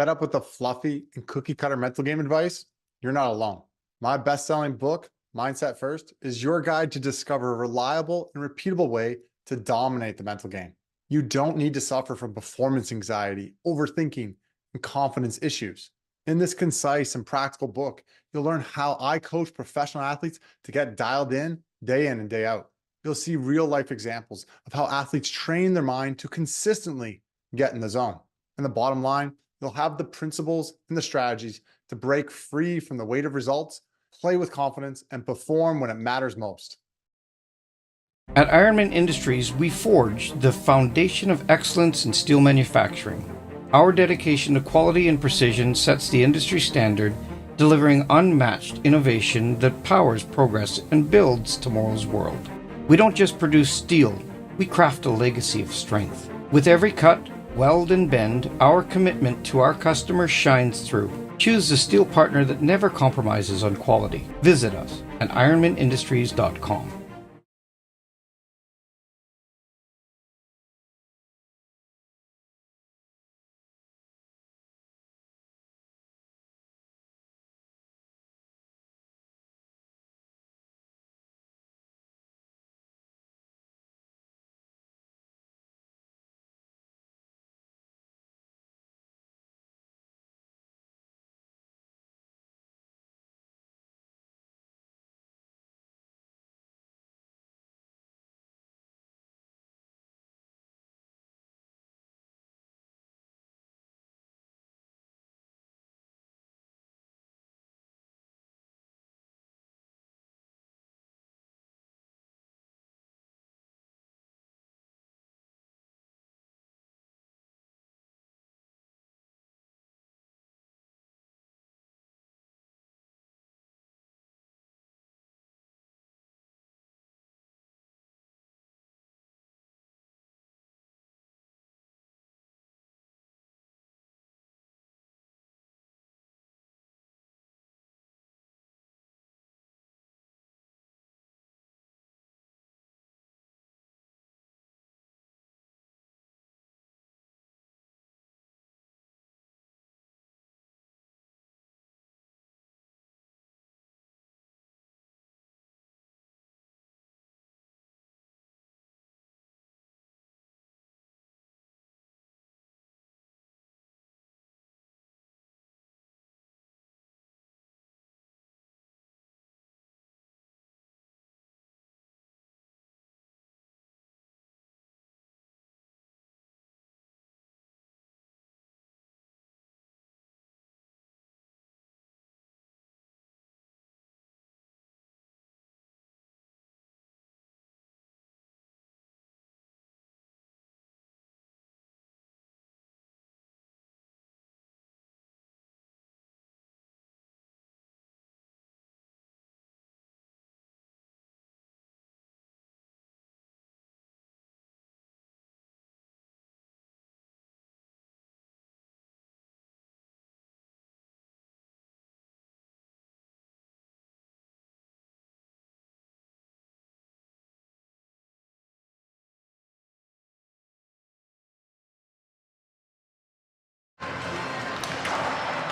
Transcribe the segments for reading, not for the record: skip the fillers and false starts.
Fed up with the fluffy and cookie cutter mental game advice? You're not alone. My best-selling book, Mindset First, is your guide to discover a reliable and repeatable way to dominate the mental game. You don't need to suffer from performance anxiety, overthinking, and confidence issues. In this concise and practical book, you'll learn how I coach professional athletes to get dialed in and day out. You'll see real-life examples of how athletes train their mind to consistently get in the zone. And the bottom line, you'll have the principles and the strategies to break free from the weight of results, play with confidence, and perform when it matters most. At Ironmen Industries, we forge the foundation of excellence in steel manufacturing. Our dedication to quality and precision sets the industry standard, delivering unmatched innovation that powers progress and builds tomorrow's world. We don't just produce steel, we craft a legacy of strength. With every cut, weld, and bend, our commitment to our customers shines through. Choose the steel partner that never compromises on quality. Visit us at ironmanindustries.com.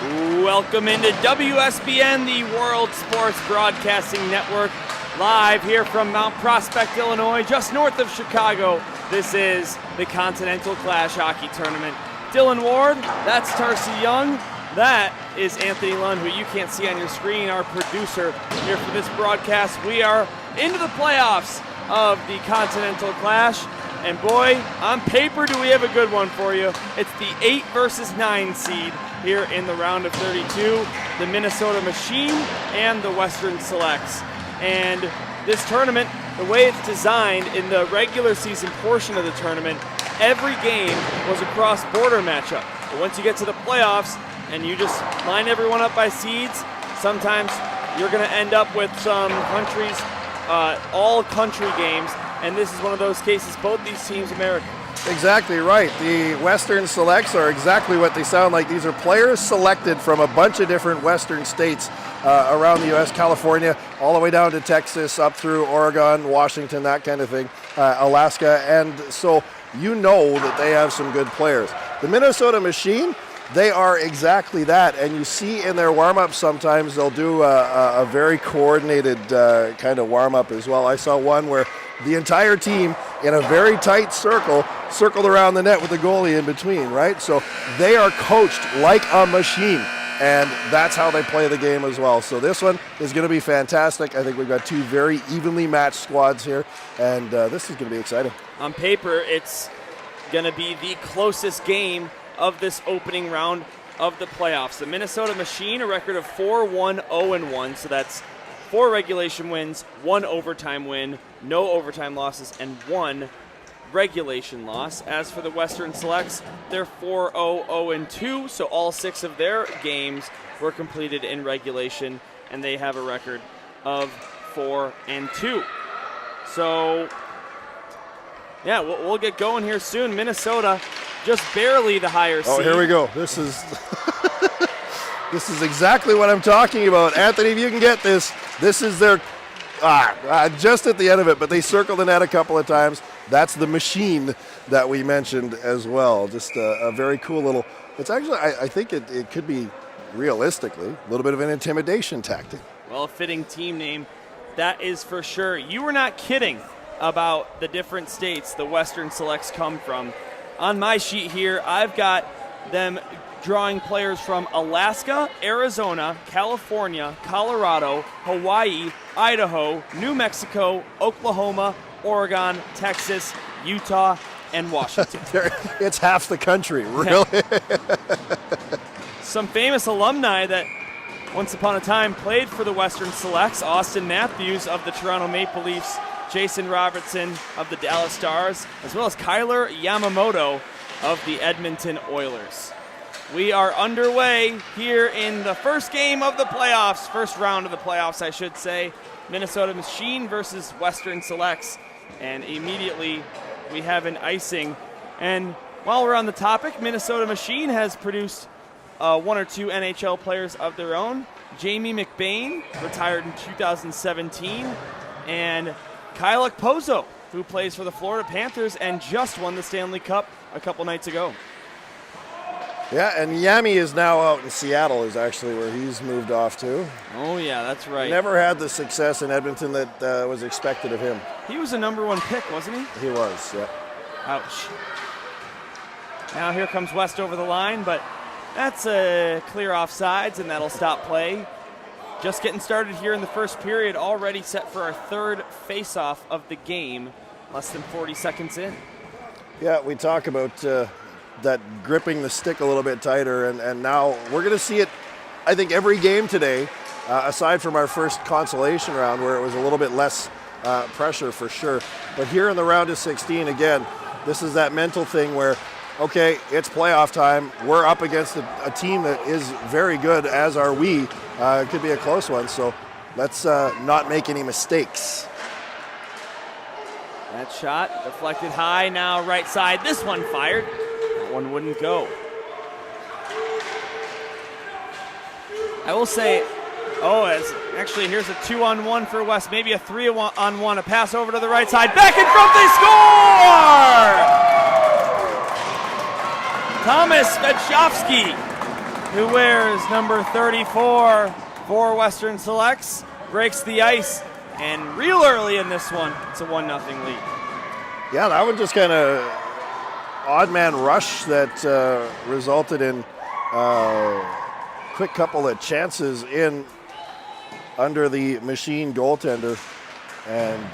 Welcome into WSBN, the World Sports Broadcasting Network, live here from Mount Prospect, Illinois, just north of Chicago. This is the Continental Clash Hockey Tournament. Dylan Ward, that's Tarcy Young, that is Anthony Lund, who you can't see on your screen, our producer here for this broadcast. We are into the playoffs of the Continental Clash, and boy, on paper, do we have a good one for you. It's the 8 versus 9 seed here in the round of 32, the Minnesota Machine and the Western Selects. And this tournament, the way it's designed in the regular season portion of the tournament, every game was a cross-border matchup. But once you get to the playoffs and you just line everyone up by seeds, sometimes you're going to end up with some countries, all country games, and this is one of those cases, both these teams American. Exactly right. The Western Selects are exactly what they sound like. These are players selected from a bunch of different Western states around the U.S., California, all the way down to Texas, up through Oregon, Washington, that kind of thing, Alaska. And so you know that they have some good players. The Minnesota Machine, They are exactly that, and you see in their warm-up sometimes they'll do a very coordinated kind of warm-up as well. I saw one where the entire team in a very tight circled around the net with the goalie in between, right? So they are coached like a machine, and that's how they play the game as well. So this one is going to be fantastic. I think we've got two very evenly matched squads here, and this is going to be exciting. On paper, it's going to be the closest game of this opening round of the playoffs. The Minnesota Machine, a record of 4-1-0-1, so that's 4 regulation wins, 1 overtime win, no overtime losses, and 1 regulation loss. As for the Western Selects, they're 4-0-0-2, so all 6 of their games were completed in regulation, and they have a record of 4-2. So, yeah, we'll get going here soon. Minnesota just barely the higher seed. Oh, here we go. This is this is exactly what I'm talking about. Anthony, if you can get this, this is their just at the end of it, but they circled the net a couple of times. That's the machine that we mentioned as well. Just a very cool little, it's actually, I think it could be realistically a little bit of an intimidation tactic. Well, a fitting team name, that is for sure. You were not kidding about the different states the Western Selects come from. On my sheet here, I've got them drawing players from Alaska, Arizona, California, Colorado, Hawaii, Idaho, New Mexico, Oklahoma, Oregon, Texas, Utah, and Washington. It's half the country, really. Some famous alumni that once upon a time played for the Western Selects: Austin Matthews of the Toronto Maple Leafs, Jason Robertson of the Dallas Stars, as well as Kyler Yamamoto of the Edmonton Oilers. We are underway here in the first game of the playoffs, first round of the playoffs, I should say. Minnesota Machine versus Western Selects. And immediately we have an icing. And while we're on the topic, Minnesota Machine has produced 1 or 2 NHL players of their own. Jamie McBain, retired in 2017, and Kyle Okposo, who plays for the Florida Panthers and just won the Stanley Cup a couple nights ago. Yeah, and Yami is now out in Seattle, is actually where he's moved off to. Oh, yeah, that's right. Never had the success in Edmonton that was expected of him. He was a number 1 pick, wasn't he? He was, yeah. Ouch. Now here comes West over the line, but that's a clear offsides, and that'll stop play. Just getting started here in the first period, already set for our third face-off of the game, less than 40 seconds in. Yeah, we talk about that gripping the stick a little bit tighter, and now we're going to see it, I think, every game today, aside from our first consolation round where it was a little bit less pressure for sure. But here in the round of 16, again, this is that mental thing where, okay, it's playoff time. We're up against a team that is very good, as are we. It could be a close one, so let's not make any mistakes. That shot deflected high, now right side. This one fired. That one wouldn't go. I will say, actually here's a 2-on-1 for West, maybe a 3-on-1, a pass over to the right side. Back in front, they score! Thomas Svechowski, who wears number 34 for Western Selects, breaks the ice, and real early in this one, it's a 1-0 lead. Yeah, that one just kind of odd man rush that resulted in quick couple of chances in under the Machine goaltender. And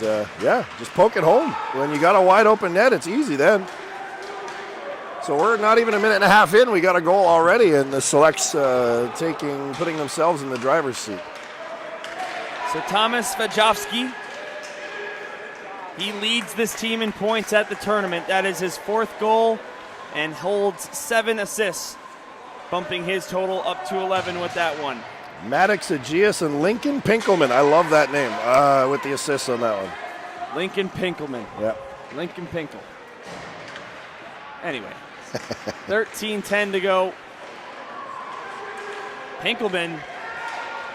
just poke it home. When you got a wide open net, it's easy then. So we're not even a minute and a half in. We got a goal already, and the Selects putting themselves in the driver's seat. So Thomas Svechowski, he leads this team in points at the tournament. That is his 4th goal and holds 7 assists, bumping his total up to 11 with that one. Maddox Aegeus and Lincoln Pinkelman. I love that name with the assists on that one. Lincoln Pinkelman. Yeah. Lincoln Pinkel. Anyway, 13:10 to go. Pinkelman,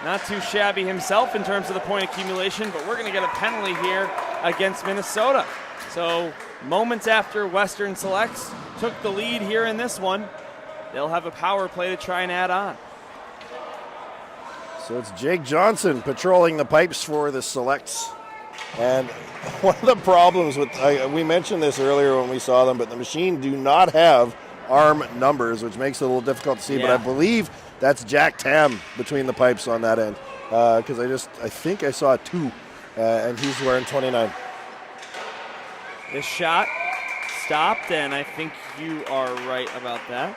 not too shabby himself in terms of the point accumulation, but we're going to get a penalty here against Minnesota. So moments after Western Selects took the lead here in this one, they'll have a power play to try and add on. So it's Jake Johnson patrolling the pipes for the Selects. And one of the problems with, we mentioned this earlier when we saw them, but the Machine do not have arm numbers, which makes it a little difficult to see. Yeah. But I believe that's Jack Tam between the pipes on that end. Because I think I saw 2, and he's wearing 29. This shot stopped, and I think you are right about that.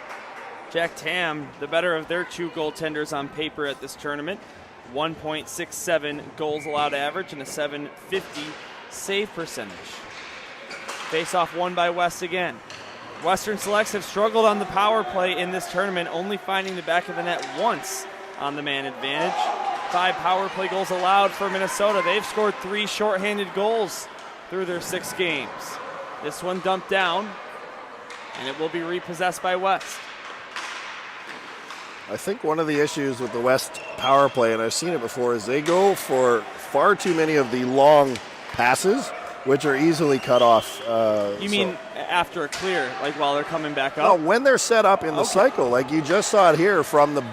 Jack Tam, the better of their 2 goaltenders on paper at this tournament. 1.67 goals allowed average and a .750 save percentage. Face-off won by West again. Western Selects have struggled on the power play in this tournament, only finding the back of the net once on the man advantage. 5 power play goals allowed for Minnesota. They've scored 3 shorthanded goals through their 6 games. This one dumped down, and it will be repossessed by West. I think one of the issues with the West power play, and I've seen it before, is they go for far too many of the long passes, which are easily cut off. You mean after a clear, like while they're coming back up? No, when they're set up in the cycle. Like you just saw it here from the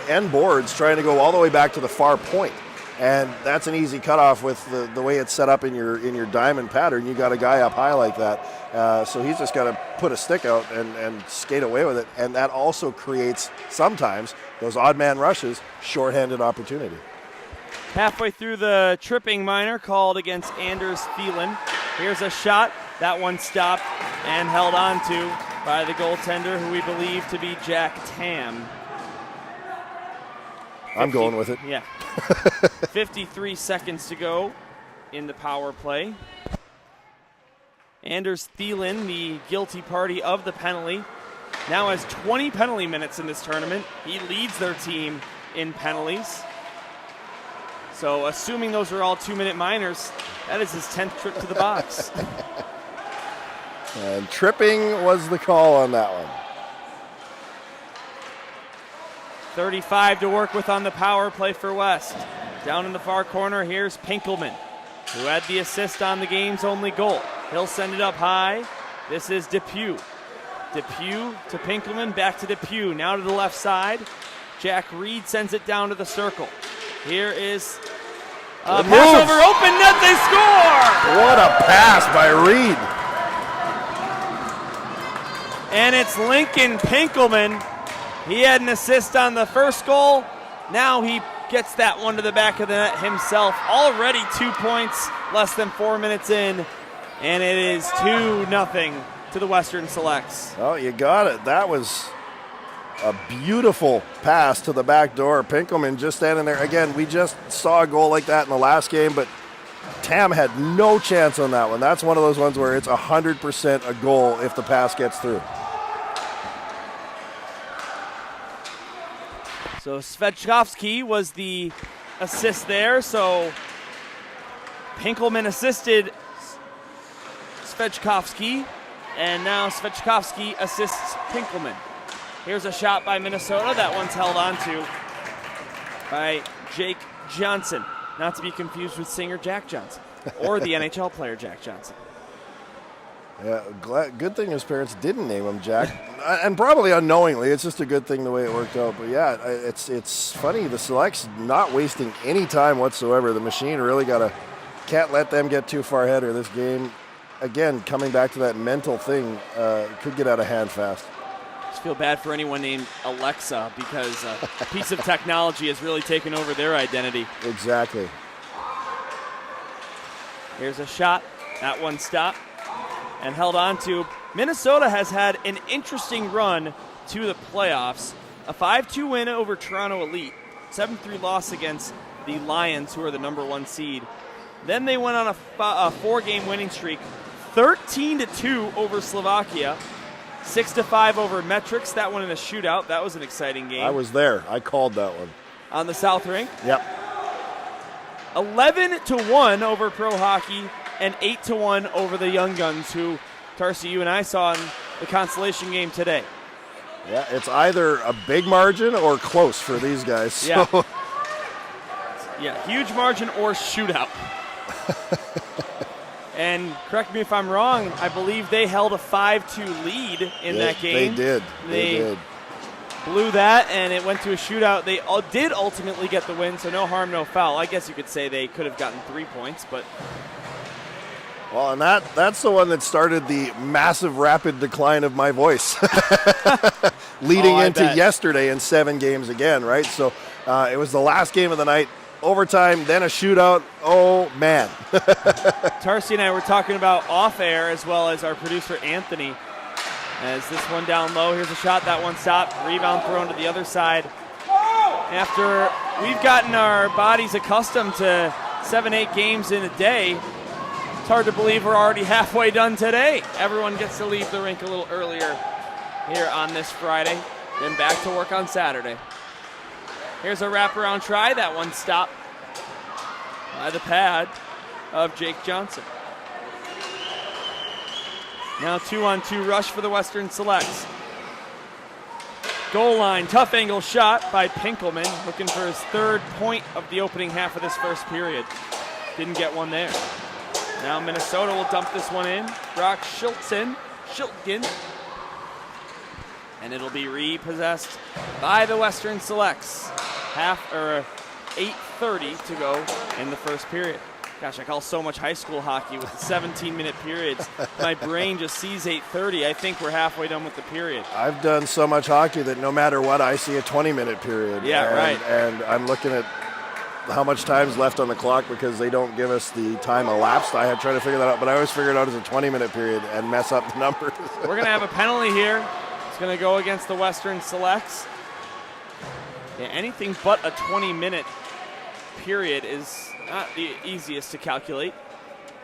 end boards trying to go all the way back to the far point. And that's an easy cutoff with the way it's set up in your diamond pattern. You got a guy up high like that. So he's just got to put a stick out and skate away with it. And that also creates, sometimes, those odd man rushes, shorthanded opportunity. Halfway through the tripping minor called against Anders Thielen. Here's a shot. That one stopped and held on to by the goaltender, who we believe to be Jack Tam. I'm going with it. Yeah. 53 seconds to go in the power play. Anders Thielen, the guilty party of the penalty, now has 20 penalty minutes in this tournament. He leads their team in penalties. So assuming those are all 2-minute minors, that is his 10th trip to the box. And tripping was the call on that one. 35 to work with on the power play for West. Down in the far corner, here's Pinkelman, who had the assist on the game's only goal. He'll send it up high. This is Depew. Depew to Pinkelman, back to Depew. Now to the left side. Jack Reed sends it down to the circle. Here is a pass over open net. They score! What a pass by Reed. And it's Lincoln Pinkelman. He had an assist on the first goal. Now he gets that one to the back of the net himself. Already 2 points, less than 4 minutes in. And it is 2-0 to the Western Selects. Oh, you got it. That was a beautiful pass to the back door. Pinkelman just standing there. Again, we just saw a goal like that in the last game, but Tam had no chance on that one. That's one of those ones where it's 100% a goal if the pass gets through. So Svechkovsky was the assist there. So Pinkelman assisted Svechkovsky, and now Svechkovsky assists Pinkelman. Here's a shot by Minnesota. That one's held on to by Jake Johnson. Not to be confused with singer Jack Johnson or the NHL player Jack Johnson. Yeah, good thing his parents didn't name him Jack, and probably unknowingly. It's just a good thing the way it worked out. But yeah, it's funny. The Selects not wasting any time whatsoever. The Machine really can't let them get too far ahead, or this game, again, coming back to that mental thing, could get out of hand fast. Just feel bad for anyone named Alexa, because a piece of technology has really taken over their identity. Exactly. Here's a shot. That one stopped and held on to. Minnesota has had an interesting run to the playoffs. A 5-2 win over Toronto Elite. 7-3 loss against the Lions, who are the number 1 seed. Then they went on a 4-game winning streak. 13-2 over Slovakia. 6-5 over Metrics. That one in a shootout. That was an exciting game. I was there. I called that one. On the South Rink. Yep. 11-1 over Pro Hockey, and 8-1 over the Young Guns, who, Tarsi, you and I saw in the consolation game today. Yeah, it's either a big margin or close for these guys. So. Yeah. Yeah, huge margin or shootout. And correct me if I'm wrong, I believe they held a 5-2 lead in that game. They did. Blew that, and it went to a shootout. They did ultimately get the win, so no harm, no foul. I guess you could say they could have gotten 3 points, but... Well, and that's the one that started the massive rapid decline of my voice. Leading into yesterday in 7 games again, right? So it was the last game of the night, overtime, then a shootout. Oh, man. Tarsi and I were talking about off air, as well as our producer, Anthony. As this one down low, here's a shot, that one stopped, rebound thrown to the other side. After we've gotten our bodies accustomed to 7-8 games in a day, it's hard to believe we're already halfway done today. Everyone gets to leave the rink a little earlier here on this Friday, then back to work on Saturday. Here's a wraparound try, that one stopped by the pad of Jake Johnson. Now 2-on-2 rush for the Western Selects. Goal line, tough angle shot by Pinkelman, looking for his 3rd point of the opening half of this first period. Didn't get one there. Now Minnesota will dump this one in. Brock Schiltgen. And it'll be repossessed by the Western Selects. 8:30 to go in the first period. Gosh, I call so much high school hockey with 17-minute periods. My brain just sees 8:30. I think we're halfway done with the period. I've done so much hockey that no matter what, I see a 20-minute period. Yeah, right. And I'm looking at how much time's left on the clock because they don't give us the time elapsed. I have tried to figure that out, but I always figure it out as a 20-minute period and mess up the numbers. We're going to have a penalty here. It's going to go against the Western Selects. Yeah, anything but a 20-minute period is not the easiest to calculate.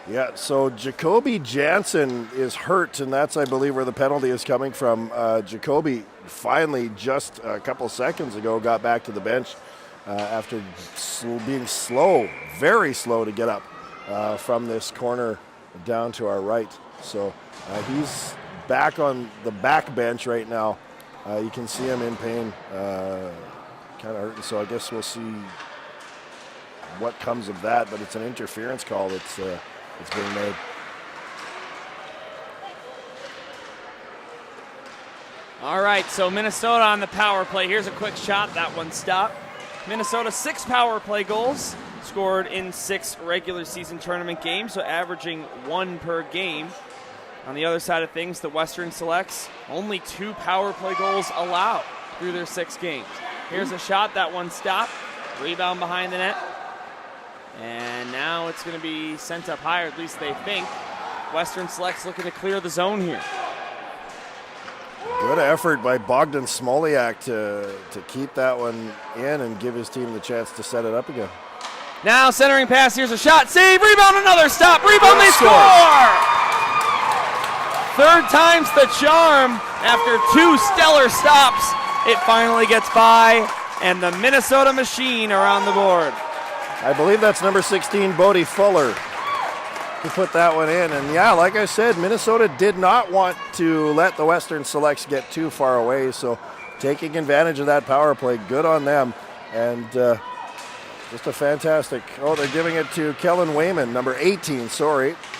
Yeah, so Jacoby Jansen is hurt, and that's, I believe, where the penalty is coming from. Jacoby finally, just a couple seconds ago, got back to the bench after being slow, very slow to get up from this corner down to our right. So he's back on the back bench right now. You can see him in pain, kind of hurting. So I guess we'll see what comes of that, but it's an interference call that's being made. All right, so Minnesota on the power play. Here's a quick shot. That one stopped. Minnesota 6 power play goals scored in 6 regular season tournament games, so averaging 1 per game. On the other side of things, the Western Selects, only 2 power play goals allowed through their 6 games. Here's a shot. That one stopped. Rebound behind the net. And now it's going to be sent up higher, at least they think. Western Selects looking to clear the zone here. Good effort by Bogdan Smoliak to keep that one in and give his team the chance to set it up again. Now centering pass, here's a shot, save, rebound, another stop, rebound, they score! 3rd time's the charm. After 2 stellar stops, it finally gets by, and the Minnesota Machine are on the board. I believe that's number 16, Bodie Fuller, who put that one in. And yeah, like I said, Minnesota did not want to let the Western Selects get too far away, so taking advantage of that power play, good on them. And just a fantastic, they're giving it to Kellen Wayman, number 18,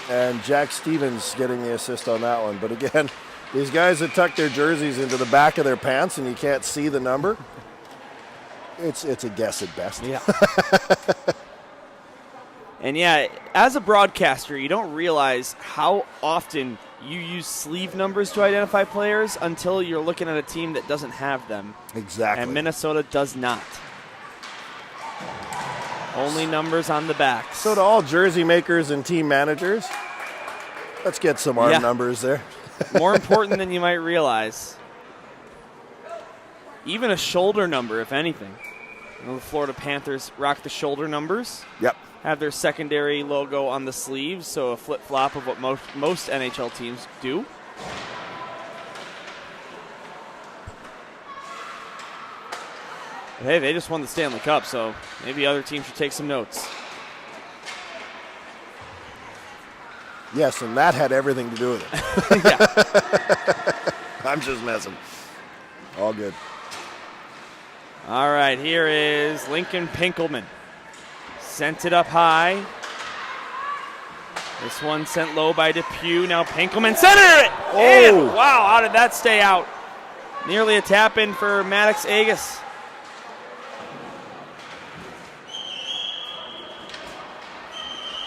and Jack Stevens getting the assist on that one. But again, these guys that tuck their jerseys into the back of their pants and you can't see the number, it's a guess at best. Yeah. And yeah, as a broadcaster, you don't realize how often you use sleeve numbers to identify players until you're looking at a team that doesn't have them. Exactly. And Minnesota does not. Only numbers on the back. So to all jersey makers and team managers, let's get some arm numbers there. More important than you might realize. Even a shoulder number, if anything. You know, the Florida Panthers rock the shoulder numbers. Yep. Have their secondary logo on the sleeves, so a flip-flop of what most NHL teams do. But hey, they just won the Stanley Cup, so maybe other teams should take some notes. Yes, and that had everything to do with it. Yeah. I'm just messing. All good. All right, here is Lincoln Pinkelman. Sent it up high. This one sent low by Depew. Now Pinkelman centered it. And, wow, how did that stay out? Nearly a tap in for Maddox Agus.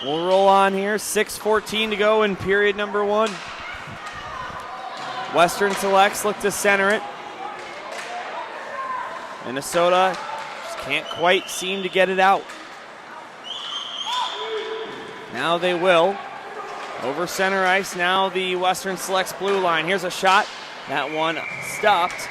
We'll roll on here. 6:14 to go in period number 1. Western Selects look to center it. Minnesota just can't quite seem to get it out. Now they will. Over center ice, now the Western Selects blue line. Here's a shot. That one stopped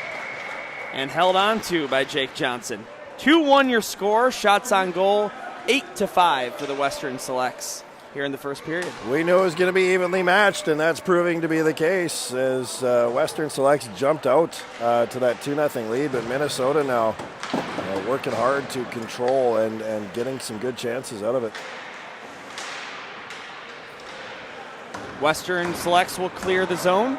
and held on to by Jake Johnson. 2-1 your score. Shots on goal, 8-5 for the Western Selects here in the first period. We knew it was going to be evenly matched, and that's proving to be the case as Western Selects jumped out to that 2-0 lead, but Minnesota now working hard to control and getting some good chances out of it. Western Selects will clear the zone.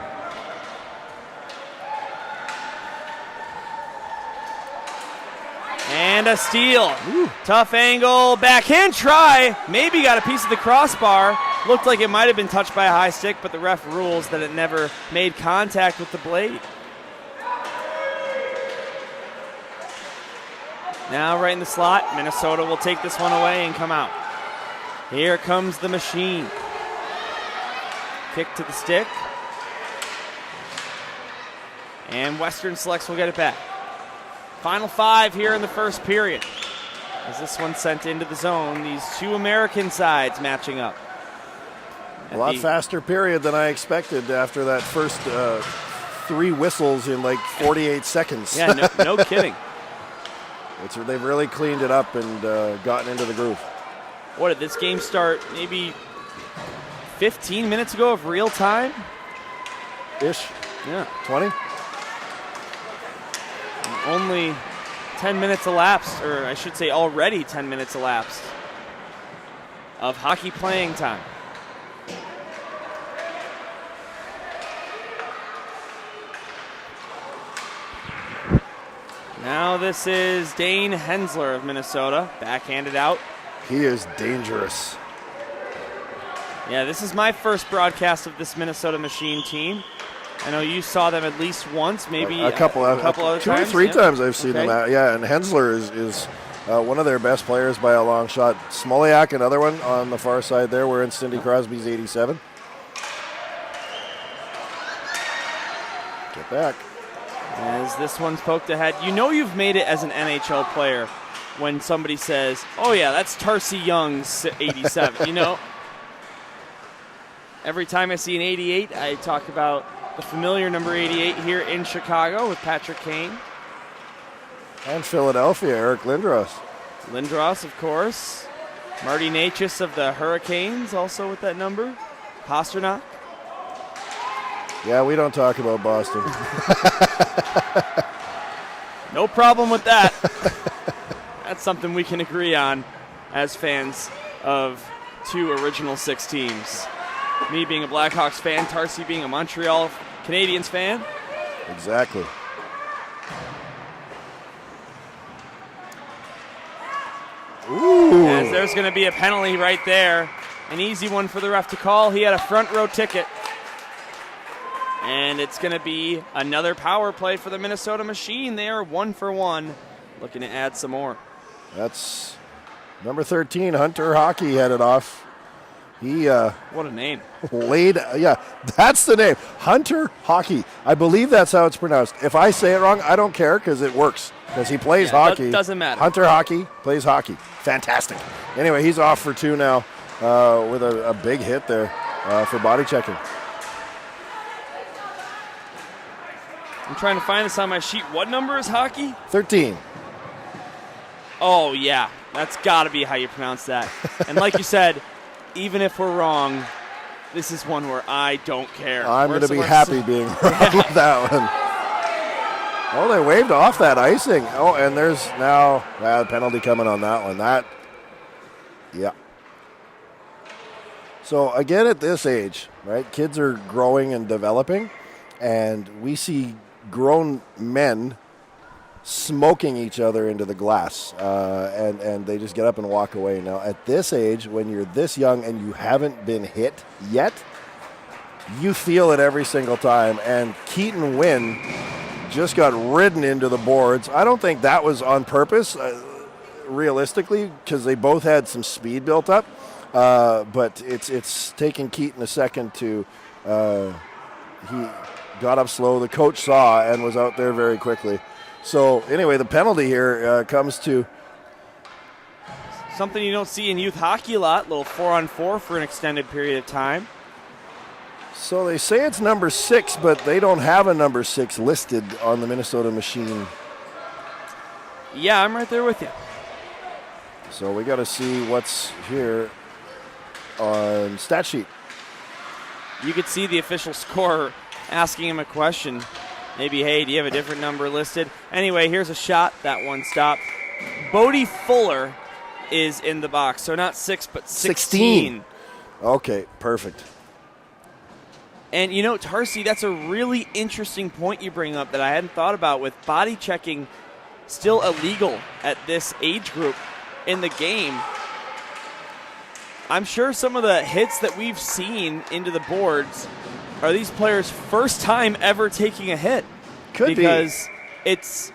And a steal. Ooh. Tough angle, backhand try. Maybe got a piece of the crossbar. Looked like it might have been touched by a high stick, but the ref rules that it never made contact with the blade. Now right in the slot, Minnesota will take this one away and come out. Here comes the machine. Kick to the stick. And Western Selects will get it back. Final 5 here in the first period. As this one sent into the zone, these two American sides matching up. A lot faster period than I expected after that first 3 whistles in like 48 seconds. Yeah, no kidding. They've really cleaned it up and gotten into the groove. What did this game start? Maybe 15 minutes ago of real time? Ish. Yeah. 20? Only 10 minutes elapsed, or I should say already 10 minutes elapsed of hockey playing time. Now this is Dane Hensler of Minnesota, backhanded out. He is dangerous. Yeah, this is my first broadcast of this Minnesota Machine team. I know you saw them at least once, maybe a couple other 2 times. or 3 times I've seen them out. Yeah, and Hensler is one of their best players by a long shot. Smoliak, another one on the far side there. We're in Cindy Crosby's 87. Get back. As this one's poked ahead. You know you've made it as an NHL player when somebody says, oh yeah, that's Tarsi Young's 87, you know? Every time I see an 88, I talk about the familiar number 88 here in Chicago with Patrick Kane. And Philadelphia, Eric Lindros. Lindros, of course. Marty Natchez of the Hurricanes, also with that number. Pasternak. Yeah, we don't talk about Boston. No problem with that. That's something we can agree on as fans of 2 original 6 teams. Me being a Blackhawks fan, Tarsi being a Montreal Canadiens fan. Exactly. Ooh. As there's going to be a penalty right there. An easy one for the ref to call. He had a front row ticket. And it's going to be another power play for the Minnesota Machine. They are 1 for 1, looking to add some more. That's number 13, Hunter Hockey, headed off. He what a name. That's the name. Hunter Hockey. I believe that's how it's pronounced. If I say it wrong, I don't care because it works. Because he plays hockey. Doesn't matter. Hunter Hockey plays hockey. Fantastic. Anyway, he's off for 2 now with a big hit there for body checking. I'm trying to find this on my sheet. What number is Hockey? 13. Oh, yeah. That's got to be how you pronounce that. And like you said, even if we're wrong, this is one where I don't care. I'm going to be happy being wrong with that one. Oh, they waved off that icing. Oh, and there's now a penalty coming on that one. Yeah. So, again, at this age, right, kids are growing and developing, and we see grown men smoking each other into the glass, and they just get up and walk away. Now, at this age, when you're this young and you haven't been hit yet, you feel it every single time. And Keaton Wynn just got ridden into the boards. I don't think that was on purpose, realistically, because they both had some speed built up. But it's taken Keaton a second to. He got up slow. The coach saw and was out there very quickly. So anyway, the penalty here comes to something you don't see in youth hockey a lot. Little 4-on-4 for an extended period of time. So they say it's number 6, but they don't have a number 6 listed on the Minnesota machine. Yeah, I'm right there with you. So we got to see what's here on stat sheet. You could see the official scorer asking him a question. Maybe, hey, do you have a different number listed? Anyway, here's a shot. That one stopped. Bodie Fuller is in the box. So not 6, but 16. Okay, perfect. And, you know, Tarsi, that's a really interesting point you bring up that I hadn't thought about, with body checking still illegal at this age group in the game. I'm sure some of the hits that we've seen into the boards are these players' first time ever taking a hit. Could because it's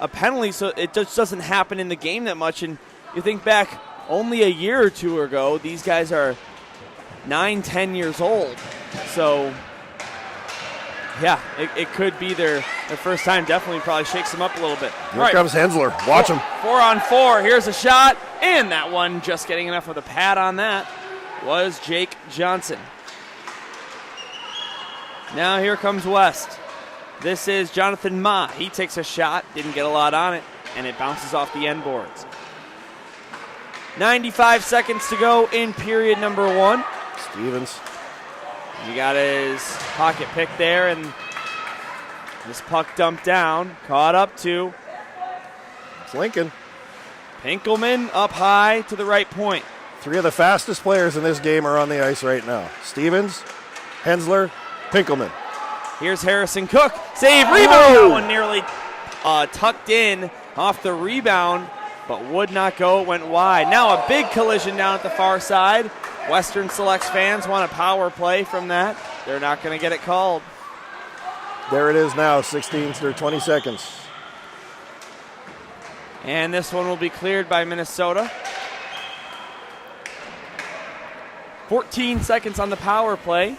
a penalty, so it just doesn't happen in the game that much. And you think back only a year or two ago, these guys are 9-10 years old. So, yeah, it could be their first time. Definitely probably shakes them up a little bit. Here comes Hensler. Watch him. 4-on-4. Here's a shot. And that one, just getting enough of the pad on that, was Jake Johnson. Now here comes West. This is Jonathan Ma. He takes a shot. Didn't get a lot on it. And it bounces off the end boards. 95 seconds to go in period number 1. Stevens. He got his pocket pick there, and this puck dumped down. Caught up to It's Lincoln. Pinkelman up high to the right point. 3 of the fastest players in this game are on the ice right now. Stevens, Hensler, Pinkelman. Here's Harrison Cook. Save, rebound. That one nearly tucked in off the rebound, but would not go. It went wide. Now a big collision down at the far side. Western Selects fans want a power play from that. They're not going to get it called. There it is now, 20 seconds. And this one will be cleared by Minnesota. 14 seconds on the power play.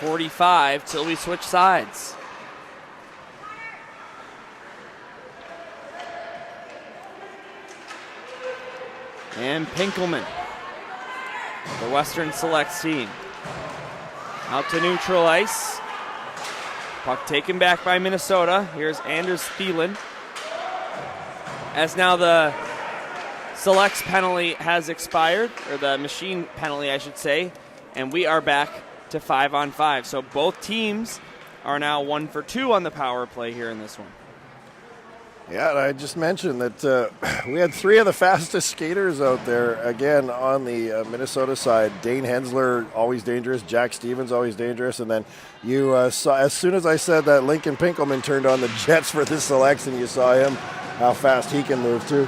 45 till we switch sides. And Pinkelman, the Western Selects team. Out to neutral ice. Puck taken back by Minnesota. Here's Anders Thielen. As now the Selects penalty has expired, or the machine penalty, I should say, and we are back to 5-on-5. So both teams are now 1 for 2 on the power play here in this one. Yeah, I just mentioned that we had 3 of the fastest skaters out there, again, on the Minnesota side. Dane Hensler, always dangerous. Jack Stevens, always dangerous. And then you saw, as soon as I said that, Lincoln Pinkelman turned on the jets for the Selects, and you saw him, how fast he can move, too.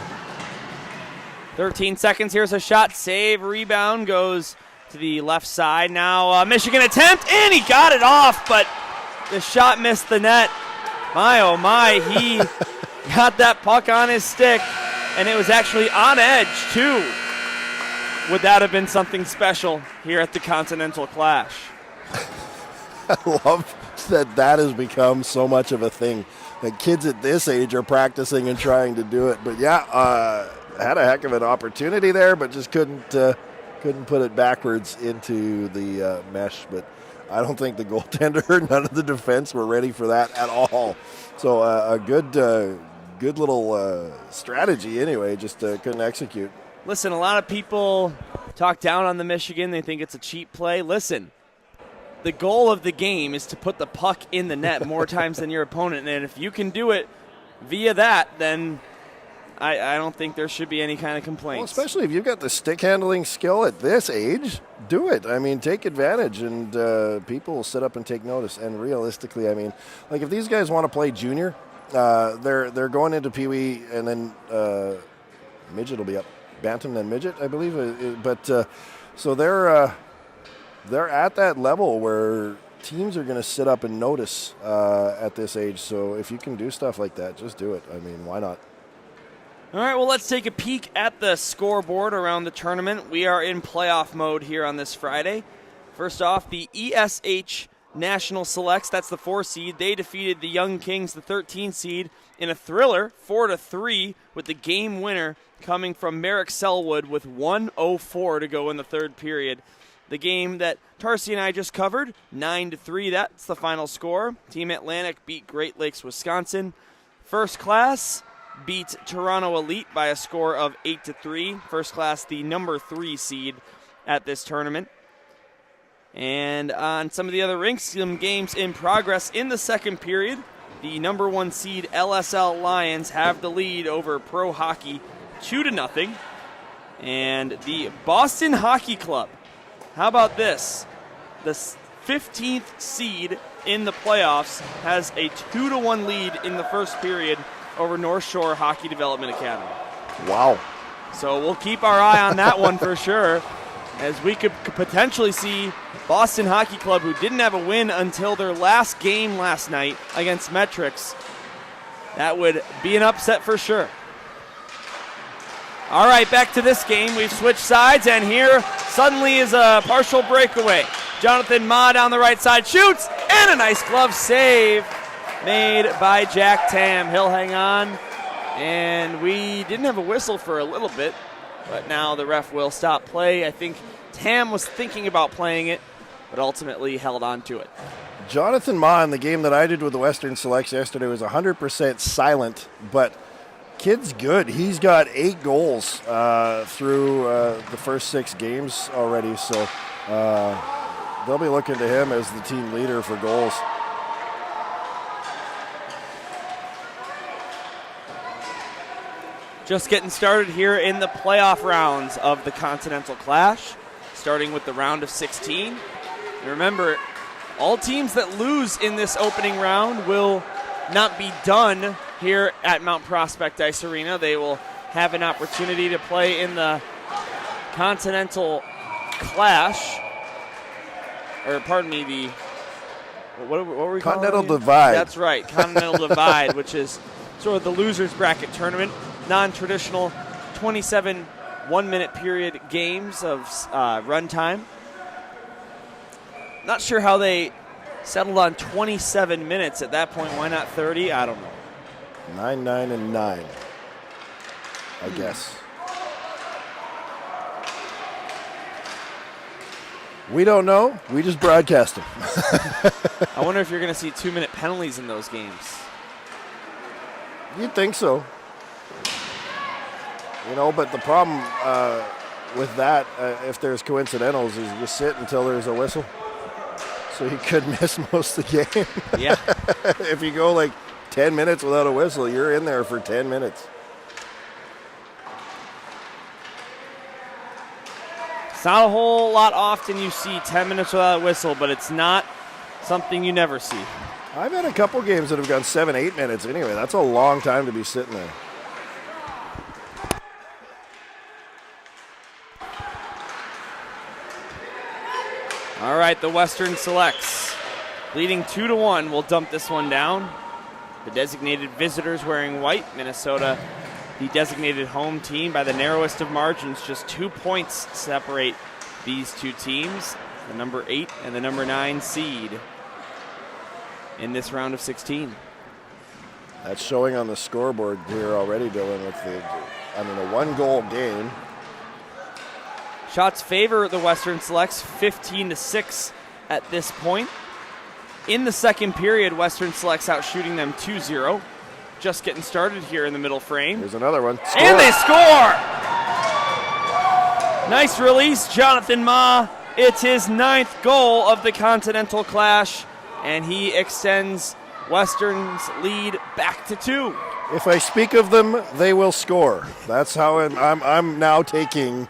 13 seconds. Here's a shot. Save. Rebound goes to the left side. Now Michigan attempt, and he got it off, but the shot missed the net. My, oh my, he got that puck on his stick, and it was actually on edge, too. Would that have been something special here at the Continental Clash? I love that has become so much of a thing. That kids at this age are practicing and trying to do it. But yeah, had a heck of an opportunity there, but just couldn't put it backwards into the mesh. But I don't think the goaltender, none of the defense were ready for that at all. So a good little strategy anyway, just couldn't execute. Listen, a lot of people talk down on the Michigan. They think it's a cheap play. Listen, the goal of the game is to put the puck in the net more times than your opponent. And if you can do it via that, then I don't think there should be any kind of complaints. Well, especially if you've got the stick handling skill at this age, do it. I mean, take advantage, and people will sit up and take notice. And realistically, I mean, like if these guys want to play junior, They're going into Pee Wee, and then midget will be up. Bantam, then midget, I believe. So they're at that level where teams are going to sit up and notice at this age. So if you can do stuff like that, just do it. I mean, why not? All right, well, let's take a peek at the scoreboard around the tournament. We are in playoff mode here on this Friday. First off, the ESH National Selects, that's the 4 seed. They defeated the Young Kings, the 13 seed, in a thriller, 4-3, with the game winner coming from Merrick Selwood with 1:04 to go in the third period. The game that Tarsi and I just covered, 9-3, that's the final score. Team Atlantic beat Great Lakes, Wisconsin. First Class beat Toronto Elite by a score of 8-3. First Class, the number 3 seed at this tournament. And on some of the other rinks, some games in progress in the second period. The number 1 seed LSL Lions have the lead over Pro Hockey 2-0. And the Boston Hockey Club, how about this? The 15th seed in the playoffs has a 2-1 lead in the first period over North Shore Hockey Development Academy. Wow. So we'll keep our eye on that one for sure, as we could potentially see Boston Hockey Club, who didn't have a win until their last game last night against Metrics. That would be an upset for sure. All right, back to this game. We've switched sides, and here suddenly is a partial breakaway. Jonathan Ma down the right side shoots, and a nice glove save made by Jack Tam. He'll hang on, and we didn't have a whistle for a little bit, but now the ref will stop play. I think Tam was thinking about playing it, but ultimately held on to it. Jonathan Ma in the game that I did with the Western Selects yesterday was 100% silent, but kid's good. He's got 8 goals through the first 6 games already, so they'll be looking to him as the team leader for goals. Just getting started here in the playoff rounds of the Continental Clash, starting with the round of 16. And remember, all teams that lose in this opening round will not be done here at Mount Prospect Ice Arena. They will have an opportunity to play in the Continental Clash, or pardon me, the what were we calling it? Continental Divide. That's right, Continental Divide, which is sort of the losers bracket tournament, non-traditional 27 one-minute period games of runtime. Not sure how they settled on 27 minutes at that point. Why not 30? I don't know. 9, 9, and 9, I guess. We don't know. We just broadcast them. I wonder if you're going to see 2-minute penalties in those games. You'd think so. You know, but the problem with that, if there's coincidentals, is you sit until there's a whistle. So you could miss most of the game. Yeah. If you go like 10 minutes without a whistle, you're in there for 10 minutes. It's not a whole lot often you see 10 minutes without a whistle, but it's not something you never see. I've had a couple games that have gone 7, 8 minutes anyway. That's a long time to be sitting there. All right, the Western Selects, leading 2-1, will dump this one down. The designated visitors wearing white. Minnesota, the designated home team, by the narrowest of margins. Just 2 points separate these two teams, the number 8 and the number 9 seed in this round of 16. That's showing on the scoreboard here already, Dylan, with a 1-goal game. Shots favor the Western Selects 15-6 at this point. In the second period, Western Selects out shooting them 2-0. Just getting started here in the middle frame. There's another one. Score. And they score! Nice release, Jonathan Ma. It's his 9th goal of the Continental Clash, and he extends Western's lead back to 2. If I speak of them, they will score. That's how I'm now taking.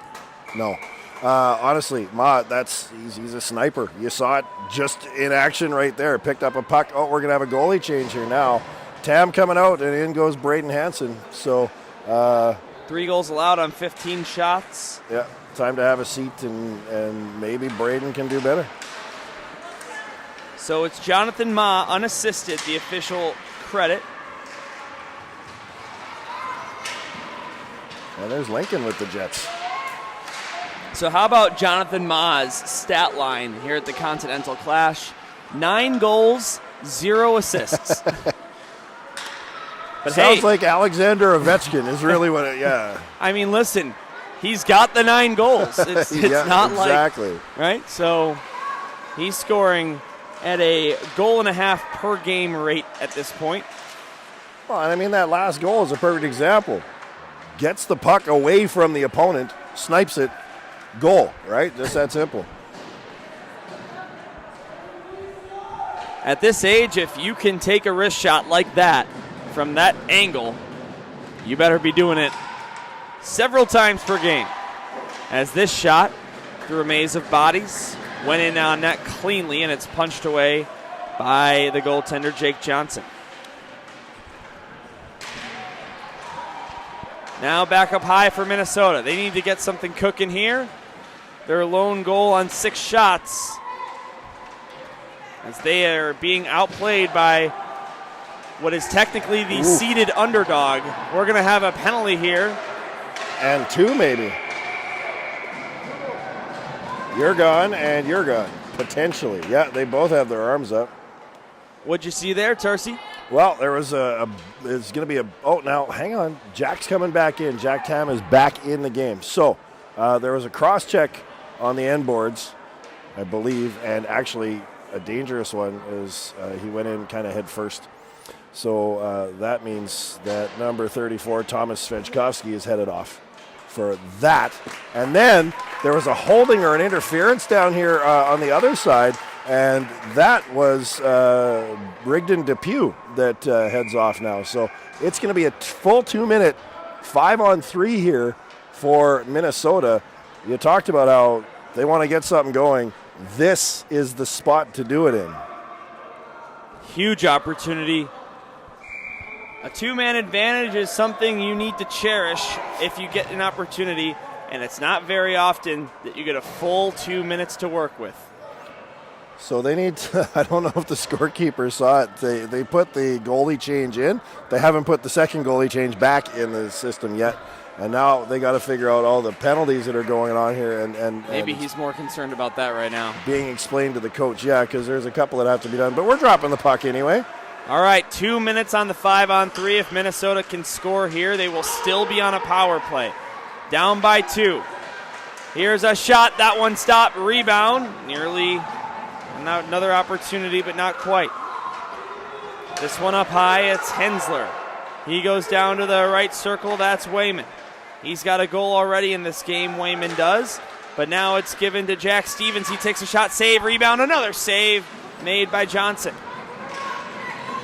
No. Honestly, Ma, he's a sniper. You saw it just in action right there. Picked up a puck. Oh, we're going to have a goalie change here now. Tam coming out, and in goes Braden Hansen. So 3 goals allowed on 15 shots. Yeah, time to have a seat, and maybe Braden can do better. So it's Jonathan Ma, unassisted, the official credit. And there's Lincoln with the Jets. So how about Jonathan Ma's stat line here at the Continental Clash? 9 goals, 0 assists. But Sounds hey, like Alexander Ovechkin is really what it, yeah. I mean, listen, he's got the 9 goals. It's Yeah, not exactly. like, right? So he's scoring at a goal and a half per game rate at this point. Well, I mean, that last goal is a perfect example. Gets the puck away from the opponent, snipes it, goal, right? Just that simple. At this age, if you can take a wrist shot like that from that angle, you better be doing it several times per game. As this shot, through a maze of bodies, went in on net cleanly, and it's punched away by the goaltender, Jake Johnson. Now back up high for Minnesota. They need to get something cooking here. Their lone goal on 6 shots, as they are being outplayed by what is technically the seeded underdog. We're going to have a penalty here. And 2 maybe. You're gone and you're gone, potentially. Yeah, they both have their arms up. What'd you see there, Tarsi? Well, there was it's going to be now, hang on. Jack's coming back in. Jack Tam is back in the game. So there was a cross-check on the end boards, I believe, and actually a dangerous one is he went in kind of head first. So that means that number 34, Thomas Svechkovsky, is headed off for that. And then there was a holding or an interference down here on the other side, and that was Rigdon Depew that heads off now. So it's going to be a full 2-minute 5-on-3 here for Minnesota. You talked about how they want to get something going. This is the spot to do it in. Huge opportunity. A 2-man advantage is something you need to cherish if you get an opportunity, and it's not very often that you get a full 2 minutes to work with. So they need to, I don't know if the scorekeeper saw it. They put the goalie change in. They haven't put the second goalie change back in the system yet. And now they got to figure out all the penalties that are going on here. And maybe he's more concerned about that right now. Being explained to the coach, yeah, because there's a couple that have to be done. But we're dropping the puck anyway. All right, 2 minutes on the 5-on-3. If Minnesota can score here, they will still be on a power play. Down by 2. Here's a shot. That one stopped. Rebound. Nearly another opportunity, but not quite. This one up high. It's Hensler. He goes down to the right circle. That's Wayman. He's got a goal already in this game, Wayman does. But now it's given to Jack Stevens. He takes a shot, save, rebound. Another save made by Johnson.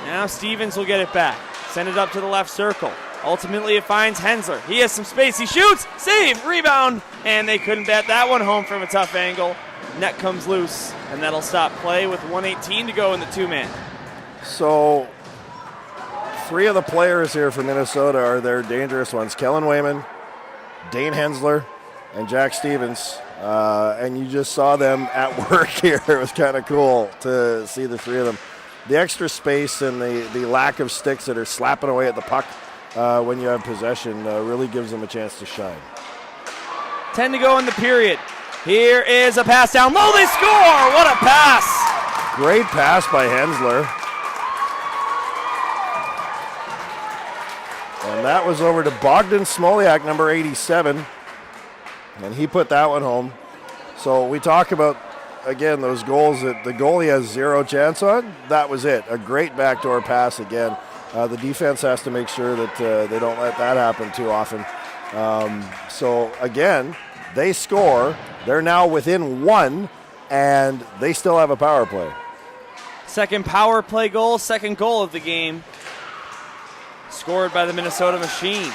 Now Stevens will get it back. Send it up to the left circle. Ultimately, it finds Hensler. He has some space. He shoots. Save. Rebound. And they couldn't bat that one home from a tough angle. Net comes loose, and that'll stop play with 1:18 to go in the 2-man. So 3 of the players here for Minnesota are their dangerous ones. Kellen Wayman, Dane Hensler, and Jack Stevens. And you just saw them at work here. It was kind of cool to see the 3 of them. The extra space and the lack of sticks that are slapping away at the puck when you have possession really gives them a chance to shine. 10 to go in the period. Here is a pass down low. They score! What a pass! Great pass by Hensler. And that was over to Bogdan Smoliak, number 87. And he put that one home. So we talk about, again, those goals that the goalie has 0 chance on. That was it. A great backdoor pass again. The defense has to make sure that they don't let that happen too often. So, again, they score. They're now within 1, and they still have a power play. Second power play goal, second goal of the game. Scored by the Minnesota Machine.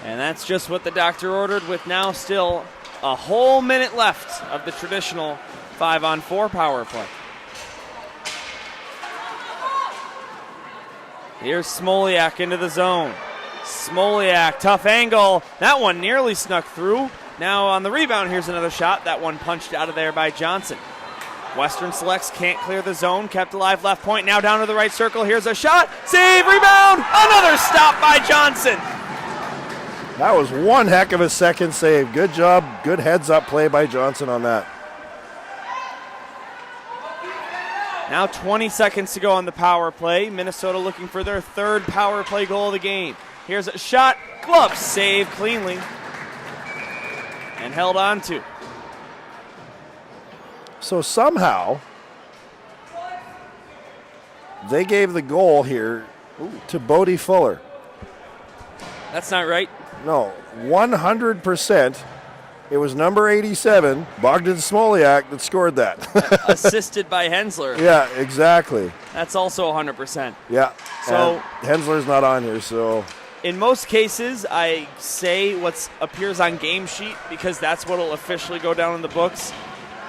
And that's just what the doctor ordered, with now still a whole minute left of the traditional 5-on-4 power play. Here's Smoliak into the zone. Smoliak, tough angle. That one nearly snuck through. Now on the rebound, here's another shot. That one punched out of there by Johnson. Western Selects can't clear the zone. Kept alive left point. Now down to the right circle. Here's a shot. Save, rebound. Another stop by Johnson. That was one heck of a second save. Good job. Good heads-up play by Johnson on that. Now 20 seconds to go on the power play. Minnesota looking for their third power play goal of the game. Here's a shot. Glove saved cleanly. And held on to. So somehow, they gave the goal here to Bodie Fuller. That's not right. No, 100%. It was number 87, Bogdan Smoliak, that scored that. Assisted by Hensler. Yeah, exactly. That's also 100%. Yeah. So and Hensler's not on here, so. In most cases, I say what appears on game sheet because that's what will officially go down in the books.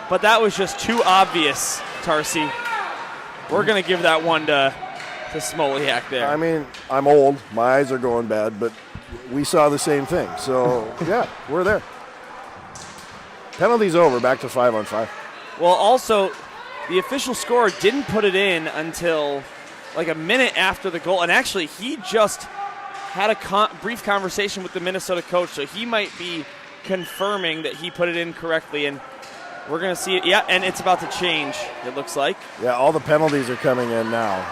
But that was just too obvious, Tarsi. We're going to give that one to Smoliak there. I mean, I'm old. My eyes are going bad, but we saw the same thing. So, yeah, we're there. Penalty's over. Back to 5-on-5. Well, also, the official scorer didn't put it in until like a minute after the goal. And actually, he just had a brief conversation with the Minnesota coach, so he might be confirming that he put it in correctly. And we're going to see it. Yeah, and it's about to change, it looks like. Yeah, all the penalties are coming in now.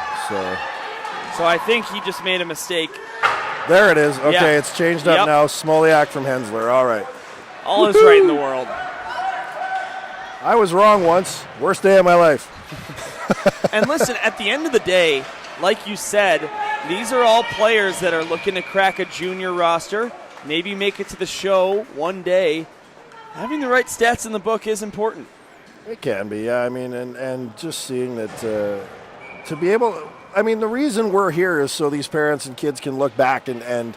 So I think he just made a mistake. There it is. Okay, yeah. It's changed up now. Smoliak from Hensler. All right. All is right in the world. I was wrong once. Worst day of my life. And listen, at the end of the day, like you said, these are all players that are looking to crack a junior roster, maybe make it to the show one day. Having the right stats in the book is important. It can be, yeah. I mean, and just seeing that to be able, I mean, the reason we're here is so these parents and kids can look back and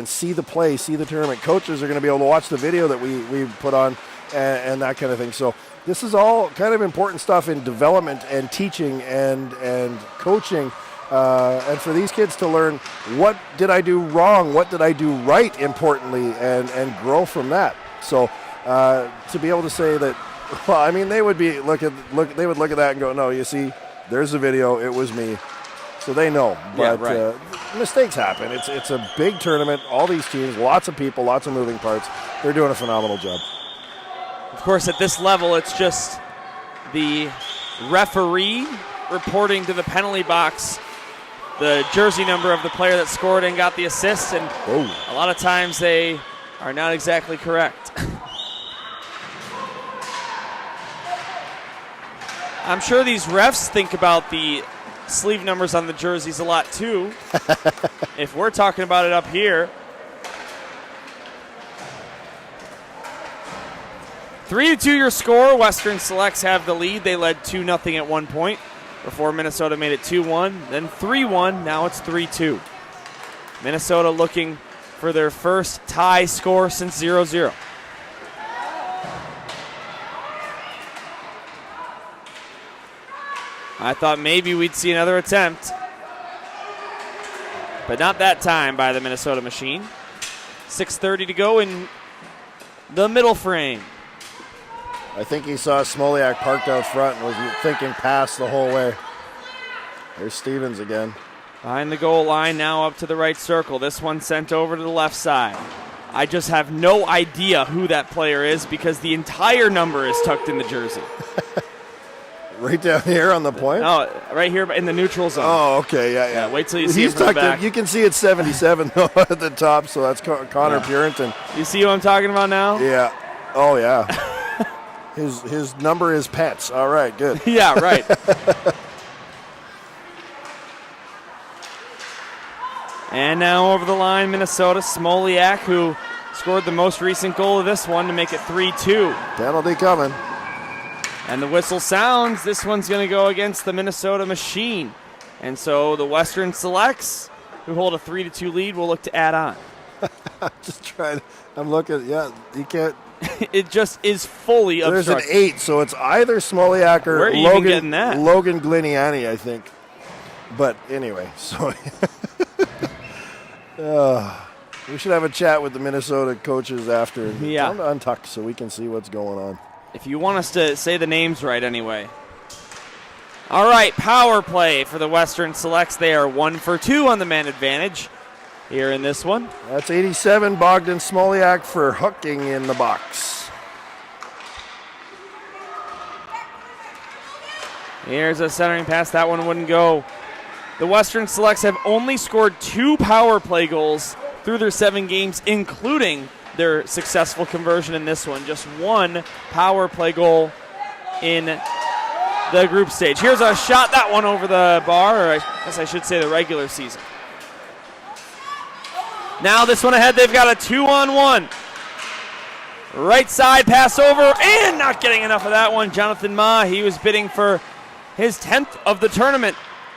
see the play, see the tournament. Coaches are going to be able to watch the video that we put on and that kind of thing. So this is all kind of important stuff in development and teaching and coaching. And for these kids to learn, what did I do wrong? What did I do right, importantly, and grow from that. So to be able to say that, well, I mean, they would look at that and go, no, you see, there's the video. It was me. So they know. But yeah, right. Mistakes happen. It's a big tournament. All these teams, lots of people, lots of moving parts. They're doing a phenomenal job. Of course, at this level, it's just the referee reporting to the penalty box the jersey number of the player that scored and got the assist, and a lot of times they are not exactly correct. I'm sure these refs think about the sleeve numbers on the jerseys a lot too. If we're talking about it up here. 3-2 your score. Western Selects have the lead. They led 2-0 at one point before Minnesota made it 2-1, then 3-1. Now it's 3-2. Minnesota looking for their first tie score since 0-0. I thought maybe we'd see another attempt, but not that time by the Minnesota Machine. 6:30 to go in the middle frame. I think he saw Smoliak parked out front and was thinking pass the whole way. There's Stevens again. Behind the goal line, now up to the right circle. This one sent over to the left side. I just have no idea who that player is because the entire number is tucked in the jersey. Right down here on the point? No, right here in the neutral zone. Oh, okay, yeah. Wait till you see it from the back. You can see it's 77 though at the top, so that's Connor Purinton. You see who I'm talking about now? Yeah. Oh, yeah. His number is Pets. All right, good. Yeah, right. And now over the line, Minnesota. Smoliak, who scored the most recent goal of this one to make it 3-2. Penalty coming. And the whistle sounds. This one's going to go against the Minnesota Machine. And so the Western Selects, who hold a 3-2 lead, will look to add on. Just trying. I'm looking. Yeah, you can't. It just is fully obstructed. There's an 8, so it's either Smoliak or Where are you even getting that? Logan Gliniani, I think. But anyway, so we should have a chat with the Minnesota coaches after. Yeah. Time to untuck so we can see what's going on. If you want us to say the names right anyway. All right, power play for the Western Selects. They are 1 for 2 on the man advantage here in this one. That's 87, Bogdan Smoliak for hooking in the box. Here's a centering pass. That one wouldn't go. The Western Selects have only scored 2 power play goals through their 7 games, including their successful conversion in this one. Just 1 power play goal in the group stage. Here's a shot, that one over the bar, or I guess I should say the regular season. Now this one ahead, they've got a 2-on-1. Right side pass over, and not getting enough of that one. Jonathan Ma, he was bidding for his 10th of the tournament.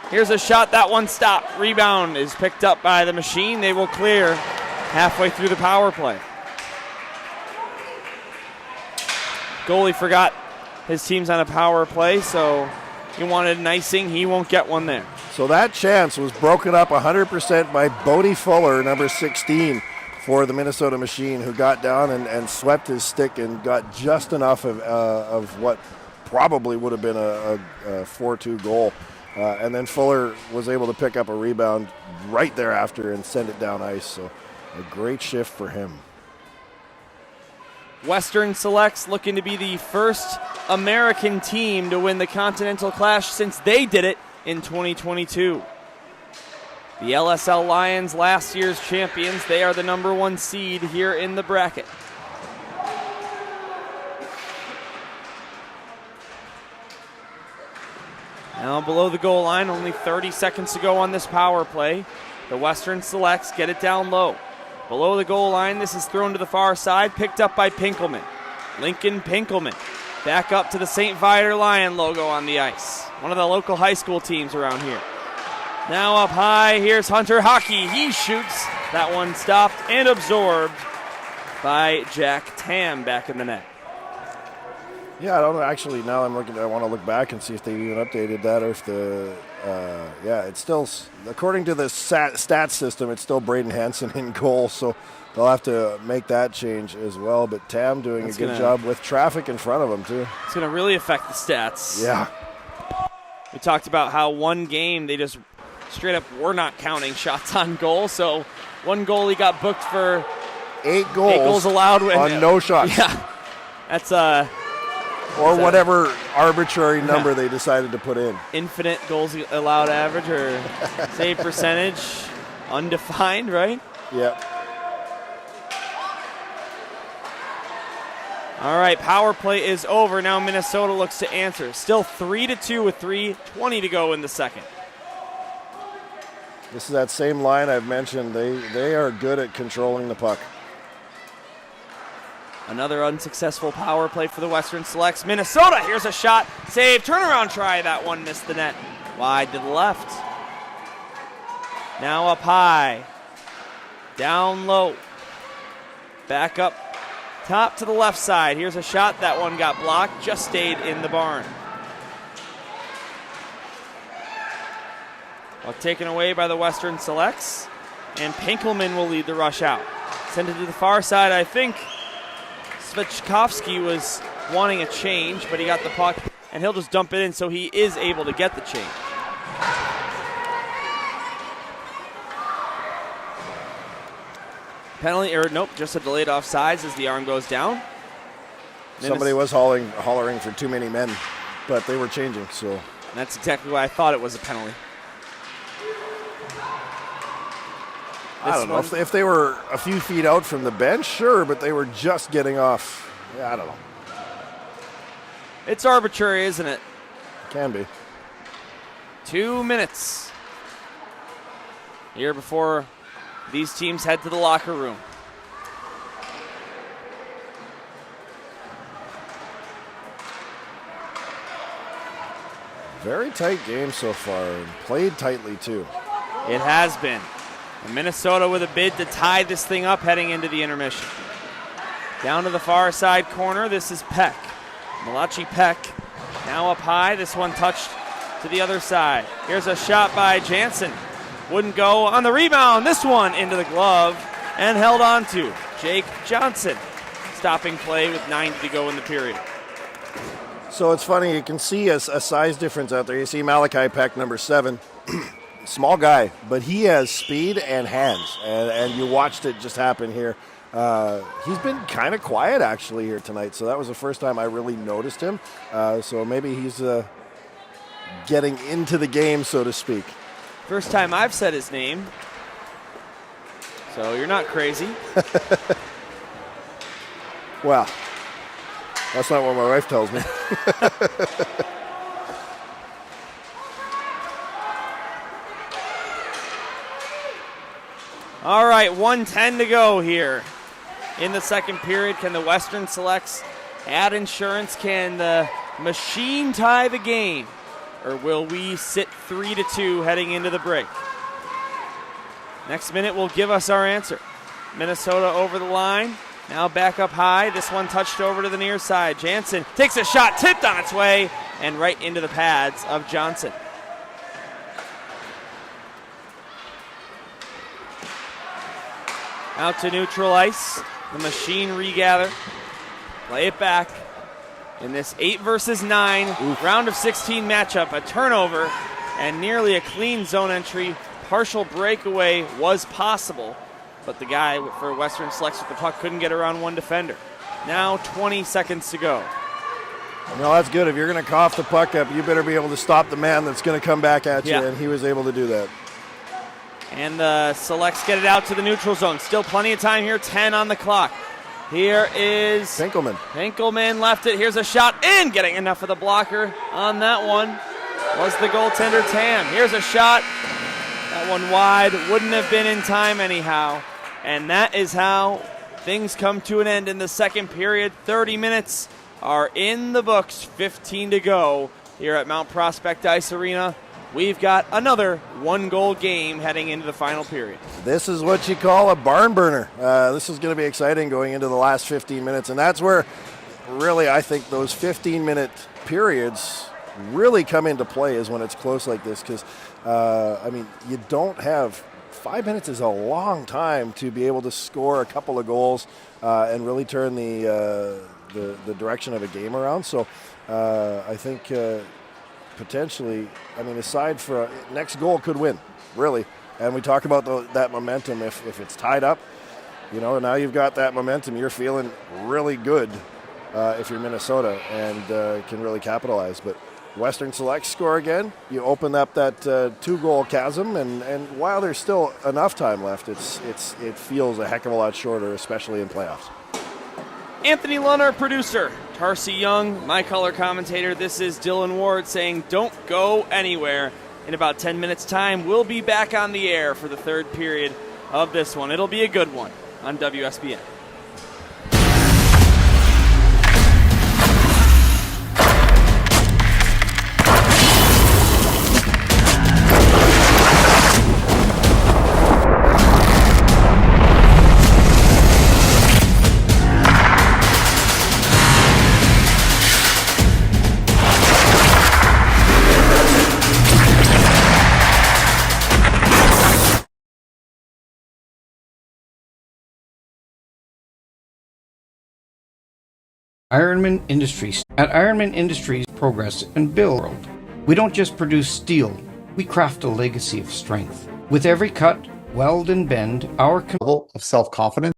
Here's a shot, that one stopped. Rebound is picked up by the Machine. They will clear halfway through the power play. Goalie forgot his team's on a power play, so he wanted an icing. He won't get one there. So that chance was broken up 100% by Bodie Fuller, number 16, for the Minnesota Machine, who got down and swept his stick and got just enough of what probably would have been a 4-2 goal. And then Fuller was able to pick up a rebound right thereafter and send it down ice. So a great shift for him. Western Selects looking to be the first American team to win the Continental Clash since they did it in 2022. The LSL Lions, last year's champions, they are the number 1 seed here in the bracket. Now below the goal line, only 30 seconds to go on this power play. The Western Selects get it down low. Below the goal line, this is thrown to the far side, picked up by Pinkelman. Lincoln Pinkelman back up to the St. Viator Lion logo on the ice. One of the local high school teams around here. Now up high, here's Hunter Hockey. He shoots. That one stopped and absorbed by Jack Tam back in the net. Yeah, I don't know. Actually, now I want to look back and see if they even updated that, or if it's still, according to the stats system, it's still Braden Hansen in goal, so they'll have to make that change as well. But Tam doing a good job with traffic in front of him, too. It's going to really affect the stats. Yeah. We talked about how one game they just straight up were not counting shots on goal, so one goalie got booked for 8 goals allowed on no shots. Yeah, that's or whatever arbitrary number they decided to put in. Infinite goals allowed average or save percentage, undefined, right? Yep. All right, power play is over. Now Minnesota looks to answer. Still 3-2 with 3:20 to go in the second. This is that same line I've mentioned. They are good at controlling the puck. Another unsuccessful power play for the Western Selects. Minnesota, here's a shot. Save, turnaround try. That one missed the net. Wide to the left. Now up high. Down low. Back up top to the left side. Here's a shot. That one got blocked. Just stayed in the barn. Well, taken away by the Western Selects. And Pinkelman will lead the rush out. Send it to the far side, I think. Svechkovsky was wanting a change, but he got the puck, and he'll just dump it in, so he is able to get the change. Penalty, or nope, just a delayed offsides as the arm goes down. Somebody was hollering for too many men, but they were changing, so. And that's exactly why I thought it was a penalty. I don't know. If they were a few feet out from the bench, sure, but they were just getting off. Yeah, I don't know. It's arbitrary, isn't it? Can be. 2 minutes here before these teams head to the locker room. Very tight game so far, and played tightly too. It has been. And Minnesota with a bid to tie this thing up heading into the intermission. Down to the far side corner, this is Peck. Malachi Peck now up high. This one touched to to the other side. Here's a shot by Jansen. Wouldn't go on the rebound. This one into the glove and held on to Jake Johnson. Stopping play with 90 to go in the period. So it's funny, you can see a size difference out there. You see Malachi Peck, number 7. Small guy, but he has speed and hands, and you watched it just happen here. He's been kind of quiet actually here tonight, so that was the first time I really noticed him. So maybe he's getting into the game, so to speak. First time I've said his name, so you're not crazy. Well, that's not what my wife tells me. All right, 1:10 to go here in the second period. Can the Western Selects add insurance? Can the machine tie the game? Or will we sit 3-2 heading into the break? Next minute will give us our answer. Minnesota over the line. Now back up high. This one touched over to the near side. Jansen takes a shot, tipped on its way, and right into the pads of Johnson. Out to neutral ice. The machine regather. Play it back. In this 8 versus 9 round of 16 matchup, a turnover and nearly a clean zone entry. Partial breakaway was possible, but the guy for Western Selects with the puck couldn't get around one defender. Now 20 seconds to go. No, that's good. If you're going to cough the puck up, you better be able to stop the man that's going to come back at you, Yeah. and he was able to do that. And the Selects get it out to the neutral zone. Still plenty of time here, 10 on the clock. Here is Pinkelman left it. Here's a shot in, getting enough of the blocker on that one. Was the goaltender Tam. Here's a shot. That one wide. Wouldn't have been in time anyhow. And that is how things come to an end in the second period. 30 minutes are in the books. 15 to go here at Mount Prospect Ice Arena. We've got another one-goal game heading into the final period. This is what you call a barn burner. This is going to be exciting going into the last 15 minutes, and that's where really I think those 15-minute periods really come into play is when it's close like this because, you don't have 5 minutes is a long time to be able to score a couple of goals and really turn the direction of a game around. So I think potentially, aside for next goal could win, really. And we talk about that momentum. If it's tied up, now you've got that momentum. You're feeling really good if you're Minnesota and can really capitalize. But Western Select score again. You open up that 2-goal chasm, and while there's still enough time left, it feels a heck of a lot shorter, especially in playoffs. Anthony Lunn, our producer. Tarcy Young, my color commentator. This is Dylan Ward saying don't go anywhere. In about 10 minutes' time, we'll be back on the air for the third period of this one. It'll be a good one on WSBN. Ironmen Industries. At Ironmen Industries, progress and build. We don't just produce steel, we craft a legacy of strength. With every cut, weld, and bend, our Level of self-confidence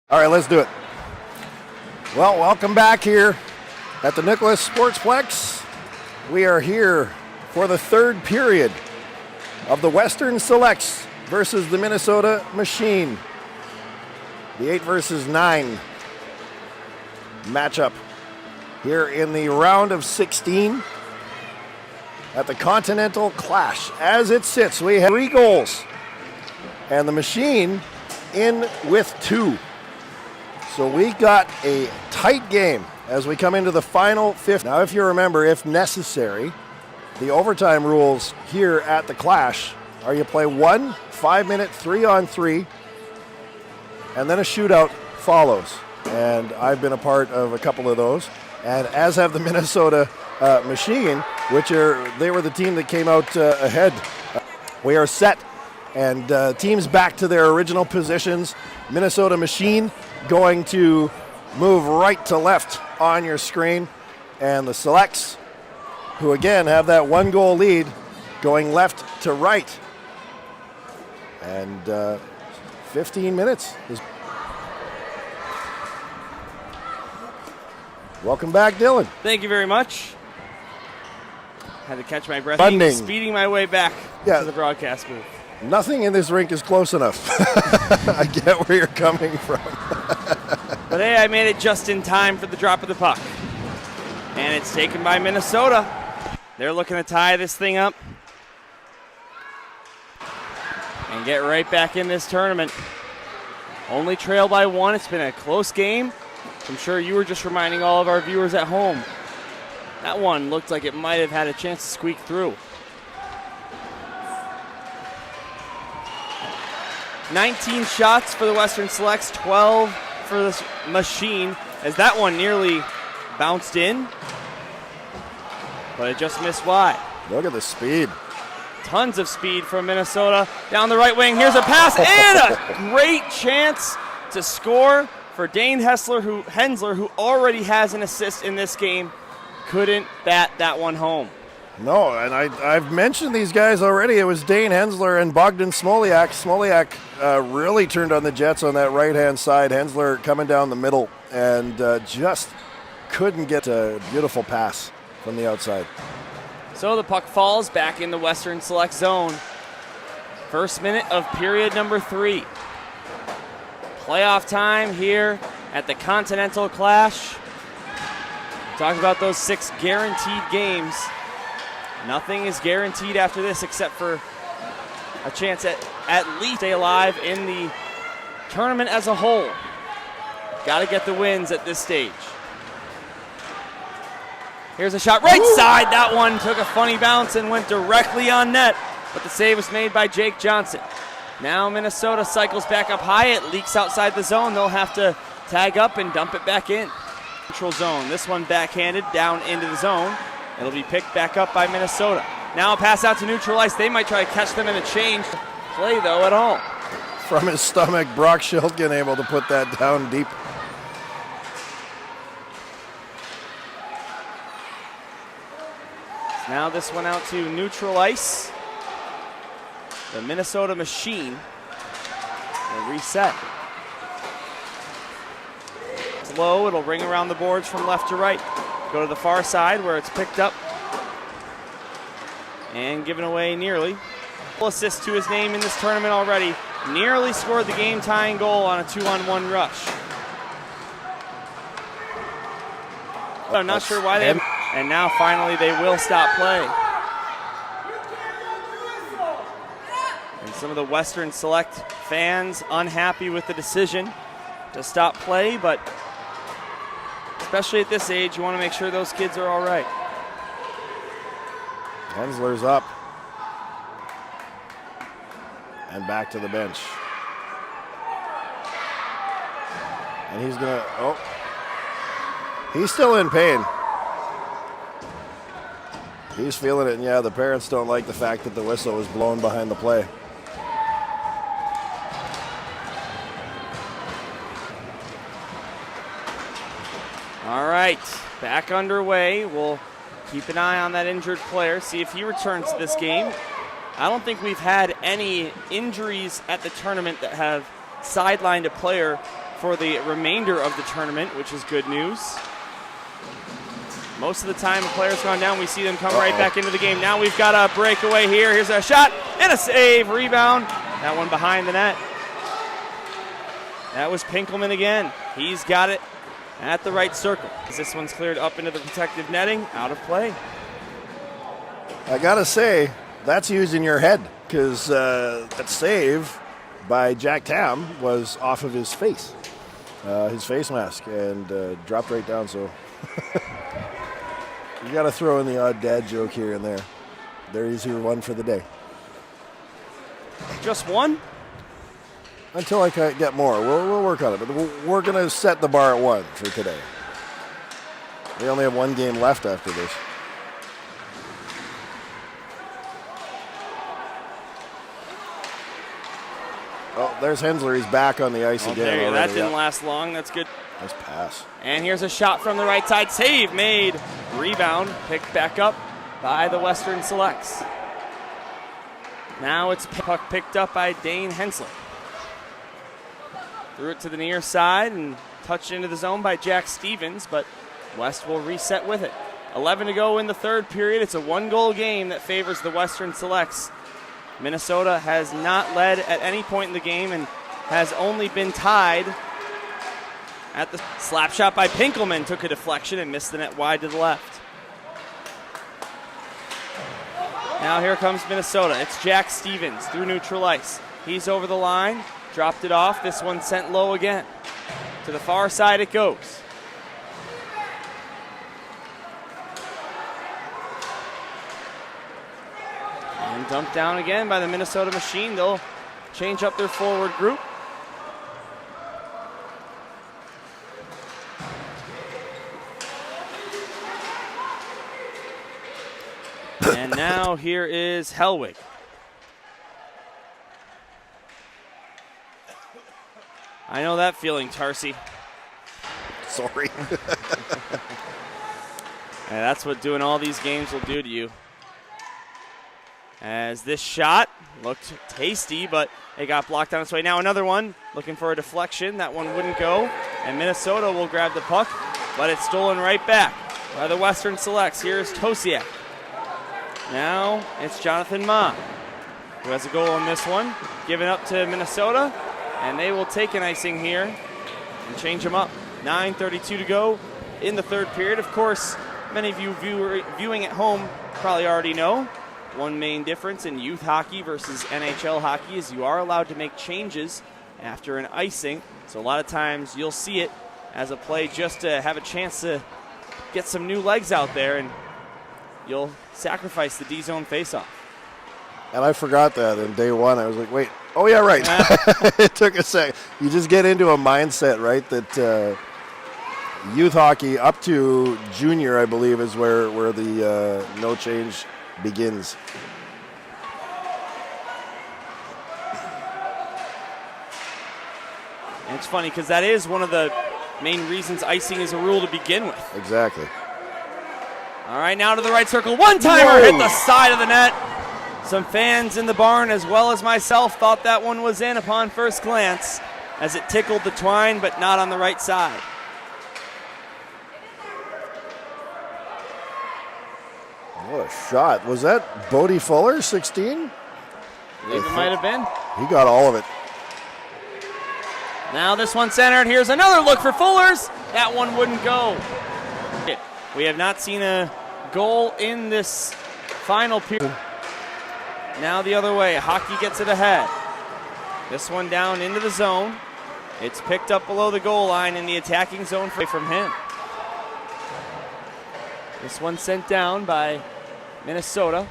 All right, let's do it. Well, welcome back here at the Nicholas Sportsplex. We are here for the third period of the Western Selects versus the Minnesota Machine. The 8 versus 9 matchup here in the round of 16 at the Continental Clash. As it sits, we have 3 goals, and the Machine in with 2. So we got a tight game as we come into the final 5th. Now, if you remember, if necessary, the overtime rules here at the Clash are you play 1 5-minute 3-on-3, and then a shootout follows. And I've been a part of a couple of those, and as have the Minnesota Machine, they were the team that came out ahead. We are set, and teams back to their original positions. Minnesota Machine going to move right to left on your screen, and the Selects, who again have that 1-goal lead, going left to right. And 15 minutes. Welcome back, Dylan. Thank you very much. Had to catch my breath. Funding. Speeding my way back to the broadcast booth. Nothing in this rink is close enough. I get where you're coming from. But hey, I made it just in time for the drop of the puck. And it's taken by Minnesota. They're looking to tie this thing up and get right back in this tournament. Only trail by 1. It's been a close game. I'm sure you were just reminding all of our viewers at home. That one looked like it might have had a chance to squeak through. 19 shots for the Western Selects, 12 for the Machine, as that one nearly bounced in, but it just missed wide. Look at the speed. Tons of speed from Minnesota. Down the right wing, here's a pass and a great chance to score for Dane Hensler, who already has an assist in this game. Couldn't bat that one home. No, and I've mentioned these guys already. It was Dane Hensler and Bogdan Smoliak. Smoliak really turned on the Jets on that right-hand side. Hensler coming down the middle and just couldn't get a beautiful pass from the outside. So the puck falls back in the Western Select zone. First minute of period number 3. Playoff time here at the Continental Clash. Talk about those 6 guaranteed games. Nothing is guaranteed after this except for a chance at least stay alive in the tournament as a whole. Got to get the wins at this stage. Here's a shot right side. That one took a funny bounce and went directly on net, but the save was made by Jake Johnson. Now Minnesota cycles back up high. It leaks outside the zone. They'll have to tag up and dump it back in. Neutral zone. This one backhanded down into the zone. It'll be picked back up by Minnesota. Now a pass out to neutral ice. They might try to catch them in a change play, though, at all. From his stomach, Brock Schiltgen able to put that down deep. Now this one out to neutral ice. The Minnesota Machine will reset. It's low. It'll ring around the boards from left to right. Go to the far side where it's picked up and given away nearly. Full assist to his name in this tournament already. Nearly scored the game-tying goal on a 2-on-1 rush. I'm not sure why they have, and now finally they will stop play. And some of the Western Select fans unhappy with the decision to stop play, but especially at this age, you want to make sure those kids are all right. Hensler's up. And back to the bench. And he's going to, he's still in pain. He's feeling it, and yeah, the parents don't like the fact that the whistle was blown behind the play. All right, back underway. We'll keep an eye on that injured player, see if he returns to this game. I don't think we've had any injuries at the tournament that have sidelined a player for the remainder of the tournament, which is good news. Most of the time a player's gone down, we see them come right back into the game. Now we've got a breakaway here. Here's a shot and a save, rebound. That one behind the net. That was Pinkelman again. He's got it at the right circle. This one's cleared up into the protective netting, out of play. I gotta say, that's using your head, because that save by Jack Tam was off of his face mask, and dropped right down. So you got to throw in the odd dad joke here and there. There's your one for the day. Just one? Until I can get more. We'll work on it. But we're going to set the bar at one for today. We only have one game left after this. Oh, there's Hensler. He's back on the ice again. There you go. Already. That didn't last long. That's good. Nice pass. And here's a shot from the right side. Save made. Rebound picked back up by the Western Selects. Now it's puck picked up by Dane Hensler. Threw it to the near side and touched into the zone by Jack Stevens, but West will reset with it. 11 to go in the third period. It's a one-goal game that favors the Western Selects. Minnesota has not led at any point in the game and has only been tied at the slap shot by Pinkelman. Took a deflection and missed the net wide to the left. Now here comes Minnesota. It's Jack Stevens through neutral ice. He's over the line, dropped it off. This one sent low again. To the far side it goes. And dumped down again by the Minnesota Machine. They'll change up their forward group. And now here is Hellwig. I know that feeling, Tarsi. Sorry. And that's what doing all these games will do to you. As this shot looked tasty, but it got blocked on its way. Now another one, looking for a deflection. That one wouldn't go, and Minnesota will grab the puck, but it's stolen right back by the Western Selects. Here's Tosiak. Now it's Jonathan Ma, who has a goal on this one, given up to Minnesota, and they will take an icing here and change them up. 9:32 to go in the third period. Of course, many of you viewing at home probably already know one main difference in youth hockey versus NHL hockey is you are allowed to make changes after an icing. So a lot of times you'll see it as a play just to have a chance to get some new legs out there, and you'll sacrifice the D-zone faceoff. And I forgot that in day one. I was like, wait, oh yeah, right. It took a sec. You just get into a mindset, right, that youth hockey up to junior, I believe, is where the no change begins. And it's funny because that is one of the main reasons icing is a rule to begin with. Exactly. All right, now to the right circle. One-timer hit the side of the net. Some fans in the barn, as well as myself, thought that one was in upon first glance as it tickled the twine, but not on the right side. What a shot. Was that Bodie Fuller, 16? I believe it might have been. He got all of it. Now this one centered. Here's another look for Fuller's. That one wouldn't go. We have not seen a goal in this final period. Now the other way. Hockey gets it ahead. This one down into the zone. It's picked up below the goal line in the attacking zone from him. This one sent down by Minnesota.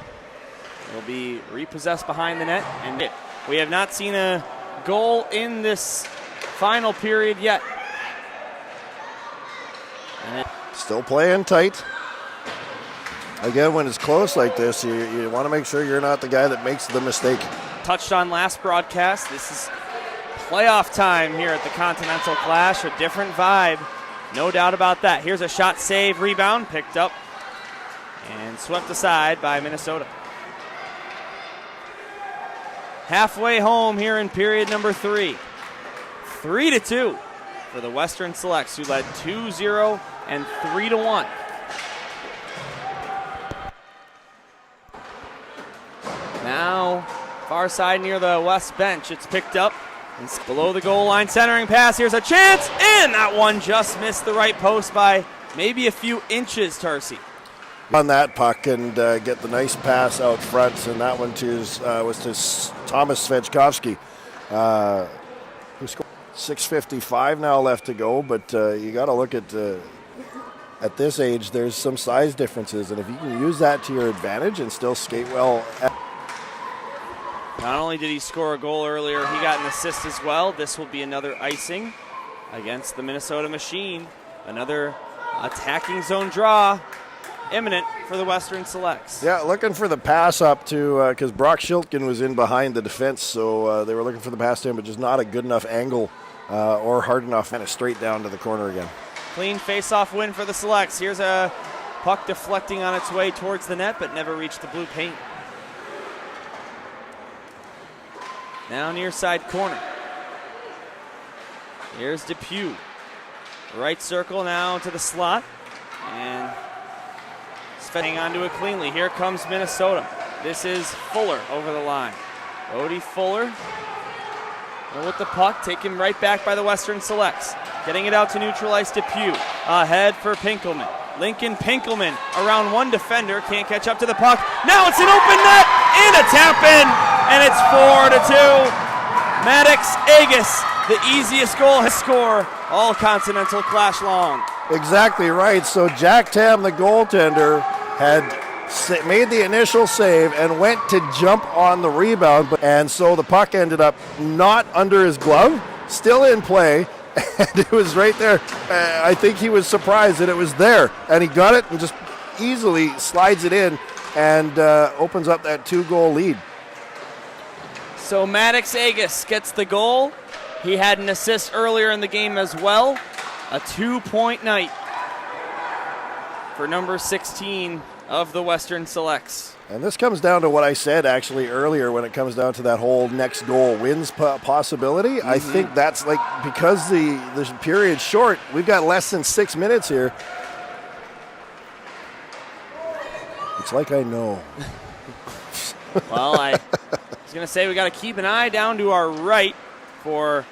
Will be repossessed behind the net. And we have not seen a goal in this final period yet. Still playing tight. Again, when it's close like this, you want to make sure you're not the guy that makes the mistake. Touched on last broadcast. This is playoff time here at the Continental Clash. A different vibe. No doubt about that. Here's a shot, save, rebound, picked up and swept aside by Minnesota. Halfway home here in period number 3. 3-2. for the Western Selects, who led 2-0 and 3-1. Now, far side near the west bench, it's picked up. It's below the goal line, centering pass. Here's a chance, and that one just missed the right post by maybe a few inches, Tarsi. On that puck and get the nice pass out front, and that one was to Thomas Svechkovsky, who scored. 6:55 now left to go, but you got to look at this age, there's some size differences, and if you can use that to your advantage and still skate well. Not only did he score a goal earlier, he got an assist as well. This will be another icing against the Minnesota Machine. Another attacking zone draw imminent for the Western Selects. Yeah, looking for the pass up to, because Brock Schiltgen was in behind the defense, so they were looking for the pass to him, but just not a good enough angle or hard enough, and straight down to the corner again. Clean face-off win for the Selects. Here's a puck deflecting on its way towards the net, but never reached the blue paint. Now near side corner. Here's Depew. Right circle now to the slot. And hang on to it cleanly. Here comes Minnesota. This is Fuller over the line. Odie Fuller with the puck, taken right back by the Western Selects. Getting it out to neutral ice, Depew. Ahead for Pinkelman. Lincoln Pinkelman around one defender, can't catch up to the puck. Now it's an open net and a tap in, and it's 4-2. Maddox Agus, the easiest goal to score all Continental Clash long. Exactly right. So Jack Tam, the goaltender, had made the initial save and went to jump on the rebound, and so the puck ended up not under his glove, still in play. And it was right there. I think he was surprised that it was there. And he got it and just easily slides it in and opens up that 2-goal lead. So Maddox Agus gets the goal. He had an assist earlier in the game as well. A 2-point night for number 16 of the Western Selects. And this comes down to what I said actually earlier when it comes down to that whole next goal wins possibility. I think that's like, because the period's short, we've got less than 6 minutes here. It's like I know. Well, I was going to say we got to keep an eye down to our right for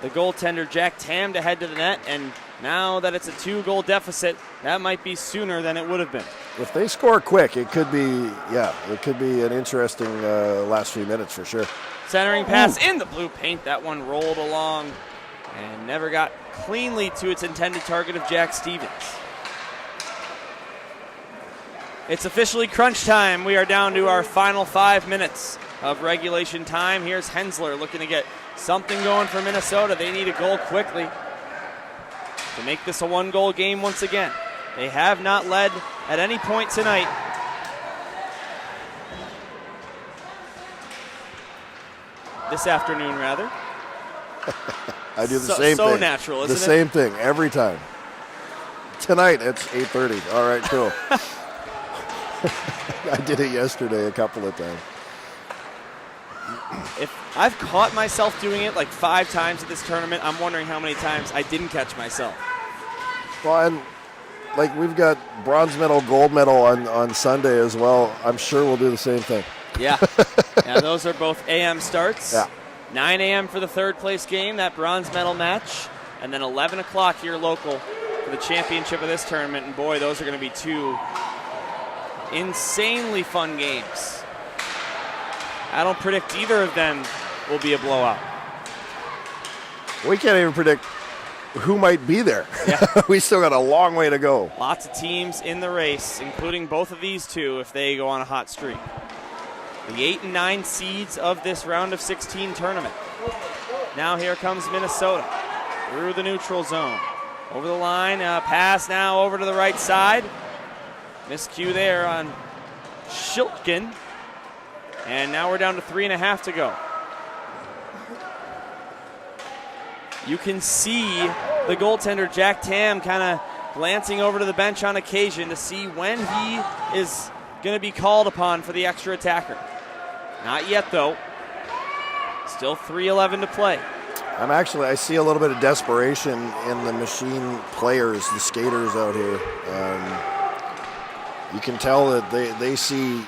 the goaltender Jack Tam to head to the net, and now that it's a 2-goal deficit, that might be sooner than it would have been. If they score quick, it could be an interesting last few minutes for sure. Centering pass in the blue paint. That one rolled along and never got cleanly to its intended target of Jack Stevens. It's officially crunch time. We are down to our final 5 minutes of regulation time. Here's Hensler looking to get something going for Minnesota. They need a goal quickly to make this a 1-goal game once again. They have not led at any point tonight. This afternoon, rather. I do the same thing. So natural, isn't it? The same thing every time. Tonight, it's 8:30. All right, cool. I did it yesterday a couple of times. If I've caught myself doing it like 5 times at this tournament, I'm wondering how many times I didn't catch myself. Well, and like we've got bronze medal, gold medal on Sunday as well. I'm sure we'll do the same thing. Yeah. Yeah, those are both AM starts. Yeah. 9 a.m. for the third place game, that bronze medal match, and then 11 o'clock here local for the championship of this tournament. And boy, those are going to be 2 insanely fun games. I don't predict either of them will be a blowout. We can't even predict who might be there. Yeah. We still got a long way to go. Lots of teams in the race, including both of these two if they go on a hot streak. The 8 and 9 seeds of this round of 16 tournament. Now here comes Minnesota through the neutral zone. Over the line, pass now over to the right side. Miscue there on Schiltgen. And now we're down to 3.5 to go. You can see the goaltender, Jack Tam, kind of glancing over to the bench on occasion to see when he is going to be called upon for the extra attacker. Not yet, though. Still 3:11 to play. I see a little bit of desperation in the machine players, the skaters out here. You can tell that they see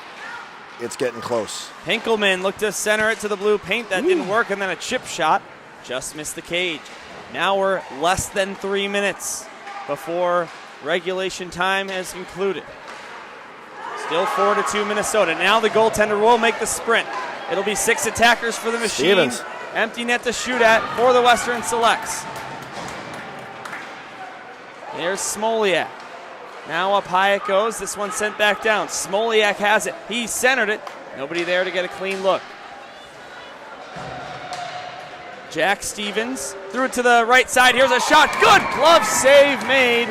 it's getting close. Hinkelman looked to center it to the blue paint. That didn't work, and then a chip shot just missed the cage. Now we're less than 3 minutes before regulation time has concluded. Still 4-2 Minnesota. Now the goaltender will make the sprint. It'll be 6 attackers for the machine. Stevens. Empty net to shoot at for the Western Selects. There's Smoliak. Now up high it goes. This one sent back down. Smoliak has it. He centered it. Nobody there to get a clean look. Jack Stevens threw it to the right side. Here's a shot. Good glove save made.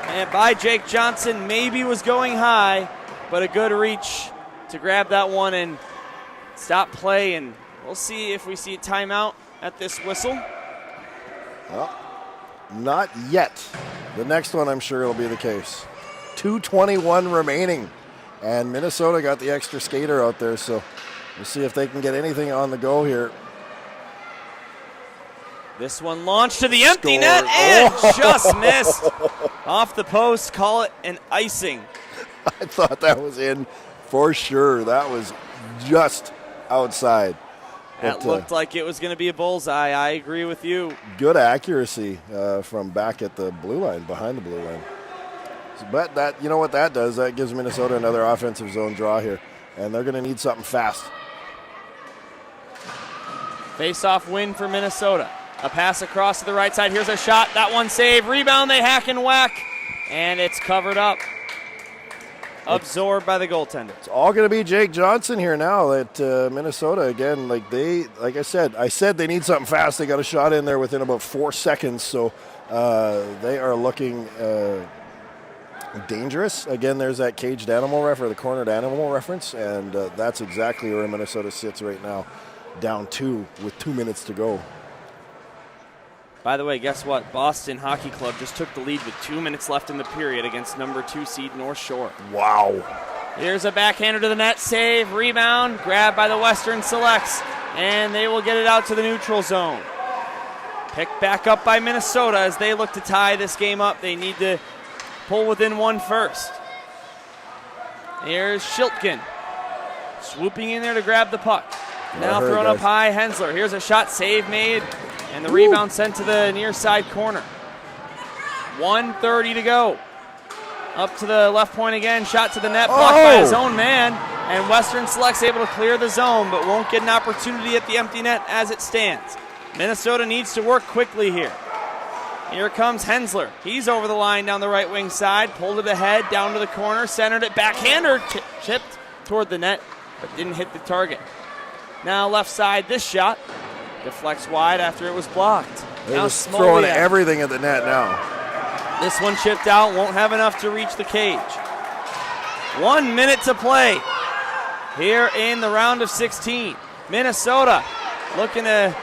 And by Jake Johnson, maybe was going high, but a good reach to grab that one and stop play. And we'll see if we see a timeout at this whistle. Well, not yet. The next one, I'm sure, will be the case. 2:21 remaining. And Minnesota got the extra skater out there, so we'll see if they can get anything on the go here. This one launched to the empty net and just missed. Off the post, call it an icing. I thought that was in for sure. That was just outside. That looked like it was going to be a bullseye. I agree with you. Good accuracy from back at the blue line, behind the blue line. But that, you know what that does? That gives Minnesota another offensive zone draw here, and they're going to need something fast. Face-off win for Minnesota. A pass across to the right side. Here's a shot. That one saved. Rebound, they hack and whack, and it's covered up. Absorbed by the goaltender. It's all going to be Jake Johnson here now at Minnesota again. Like I said they need something fast. They got a shot in there within about 4 seconds, so they are looking dangerous. Again, there's that caged animal the cornered animal reference, and that's exactly where Minnesota sits right now, down 2 with 2 minutes to go. By the way, guess what? Boston Hockey Club just took the lead with 2 minutes left in the period against number 2 seed North Shore. Wow. Here's a backhander to the net, save, rebound, grabbed by the Western Selects, and they will get it out to the neutral zone. Picked back up by Minnesota as they look to tie this game up. They need to pull within one first. Here's Shiltkin, swooping in there to grab the puck. Now thrown up high, Hensler. Here's a shot, save made. And the rebound sent to the near side corner. 1:30 to go. Up to the left point again. Shot to the net. Blocked by his own man. And Western Select's able to clear the zone, but won't get an opportunity at the empty net as it stands. Minnesota needs to work quickly here. Here comes Hensler. He's over the line down the right wing side. Pulled it ahead, down to the corner. Centered it. Backhander chipped toward the net, but didn't hit the target. Now left side, this shot. Deflects wide after it was blocked. They're just throwing everything at the net now. This one chipped out, won't have enough to reach the cage. 1 minute to play here in the round of 16. Minnesota looking to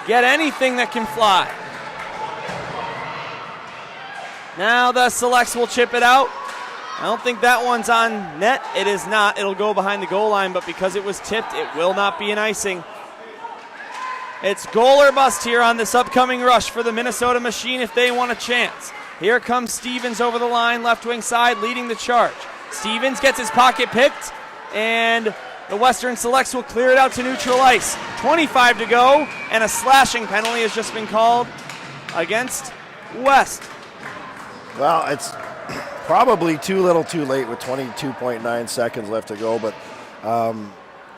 get anything that can fly. Now the Selects will chip it out. I don't think that one's on net. It is not. It'll go behind the goal line, but because it was tipped, it will not be an icing. It's goal or bust here on this upcoming rush for the Minnesota Machine if they want a chance. Here comes Stevens over the line, left wing side, leading the charge. Stevens gets his pocket picked, and the Western Selects will clear it out to neutral ice. 25 to go, and a slashing penalty has just been called against West. Well, it's probably too little too late with 22.9 seconds left to go, but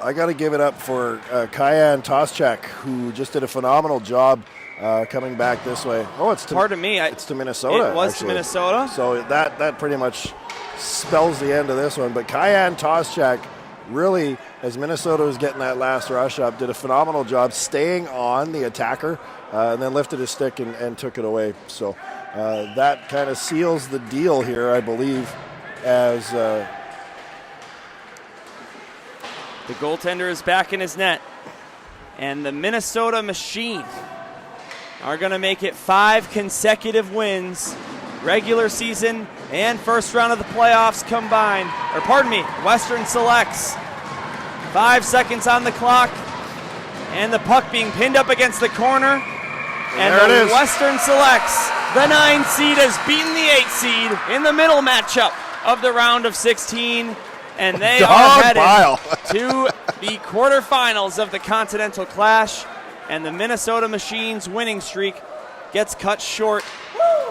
I got to give it up for Kyan Toschak, who just did a phenomenal job coming back this way. Oh, it's to it's to Minnesota. It was actually. to Minnesota. So that pretty much spells the end of this one. But Kyan Toschak really, as Minnesota was getting that last rush up, did a phenomenal job staying on the attacker and then lifted his stick and took it away. So that kind of seals the deal here, I believe, as the goaltender is back in his net. And the Minnesota Machine are going to make it 5 consecutive wins, regular season and first round of the playoffs combined. Western Selects. 5 seconds on the clock. And the puck being pinned up against the corner. And there it the is. Western Selects, the 9 seed, has beaten the 8 seed in the middle matchup of the round of 16. And they are headed to the quarterfinals of the Continental Clash. And the Minnesota Machines winning streak gets cut short.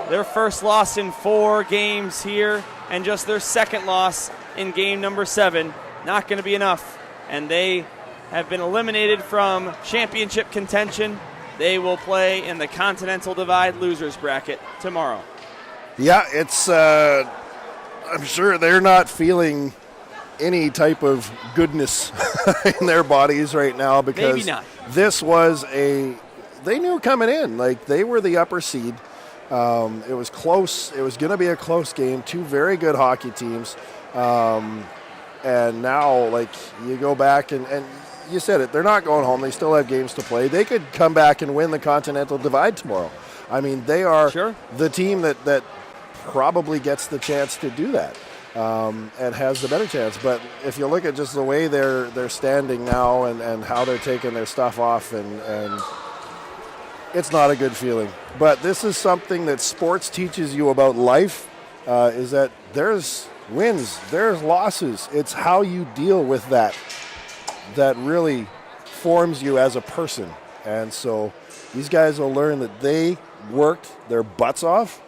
Their first loss in 4 games here, and just their second loss in game number 7. Not going to be enough. And they have been eliminated from championship contention. They will play in the Continental Divide losers bracket tomorrow. Yeah, it's. I'm sure they're not feeling any type of goodness in their bodies right now, because Maybe not. This was they knew coming in, like they were the upper seed. It was close. It was going to be a close game. 2 very good hockey teams. And now, like, you go back and you said it, they're not going home. They still have games to play. They could come back and win the Continental Divide tomorrow. I mean, they are the team that probably gets the chance to do that and has the better chance. But if you look at just the way they're standing now and how they're taking their stuff off, and it's not a good feeling. But this is something that sports teaches you about life, is that there's wins, there's losses. It's how you deal with that really forms you as a person. And so these guys will learn that they worked their butts off.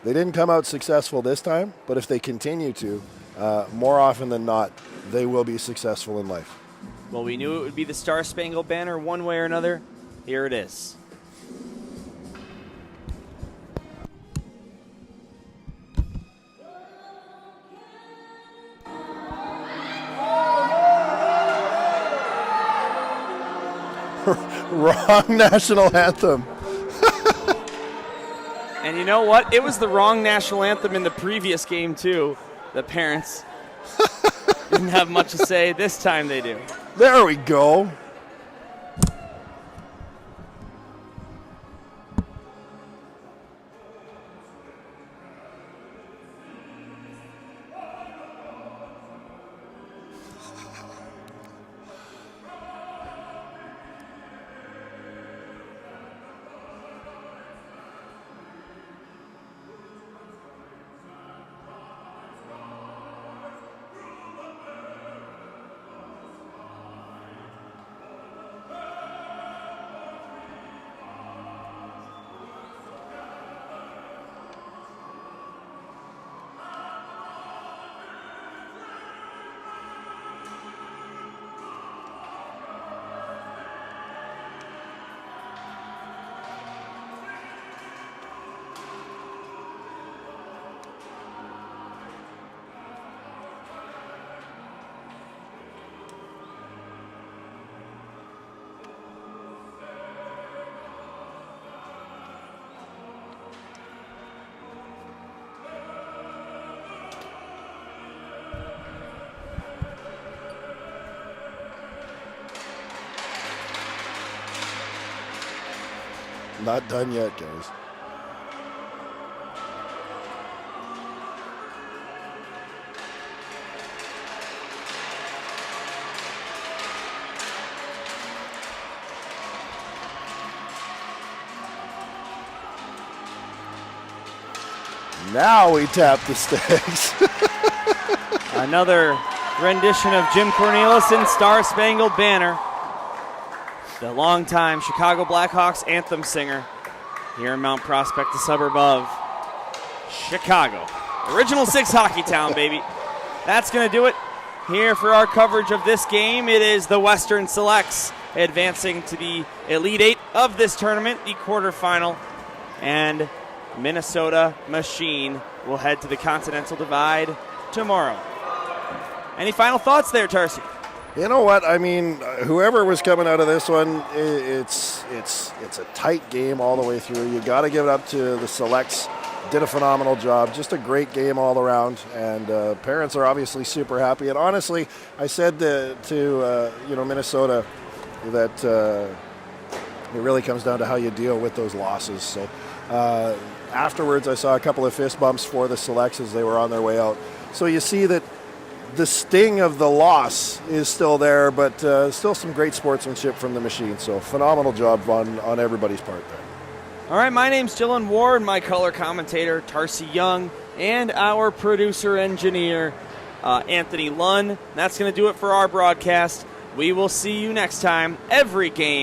They didn't come out successful this time, but if they continue to, more often than not, they will be successful in life. Well, we knew it would be the Star Spangled Banner one way or another. Here it is. Wrong national anthem. And you know what? It was the wrong national anthem in the previous game, too. The parents didn't have much to say. This time they do. There we go. Not done yet, guys. Now we tap the stakes. Another rendition of Jim Cornelison, Star Spangled Banner. The longtime Chicago Blackhawks anthem singer here in Mount Prospect, the suburb of Chicago. Original 6 hockey town, baby. That's going to do it here for our coverage of this game. It is the Western Selects advancing to the Elite 8 of this tournament, the quarterfinal. And Minnesota Machine will head to the Continental Divide tomorrow. Any final thoughts there, Tarsi? You know what? I mean, whoever was coming out of this one, it's a tight game all the way through. You got to give it up to the Selects. Did a phenomenal job. Just a great game all around, and parents are obviously super happy. And honestly, I said to Minnesota that it really comes down to how you deal with those losses. So afterwards, I saw a couple of fist bumps for the Selects as they were on their way out. So you see that the sting of the loss is still there, but still some great sportsmanship from the machine. So phenomenal job on everybody's part there. All right, my name's Dylan Ward, my color commentator, Tarcy Young, and our producer engineer, Anthony Lunn. That's going to do it for our broadcast. We will see you next time. Every game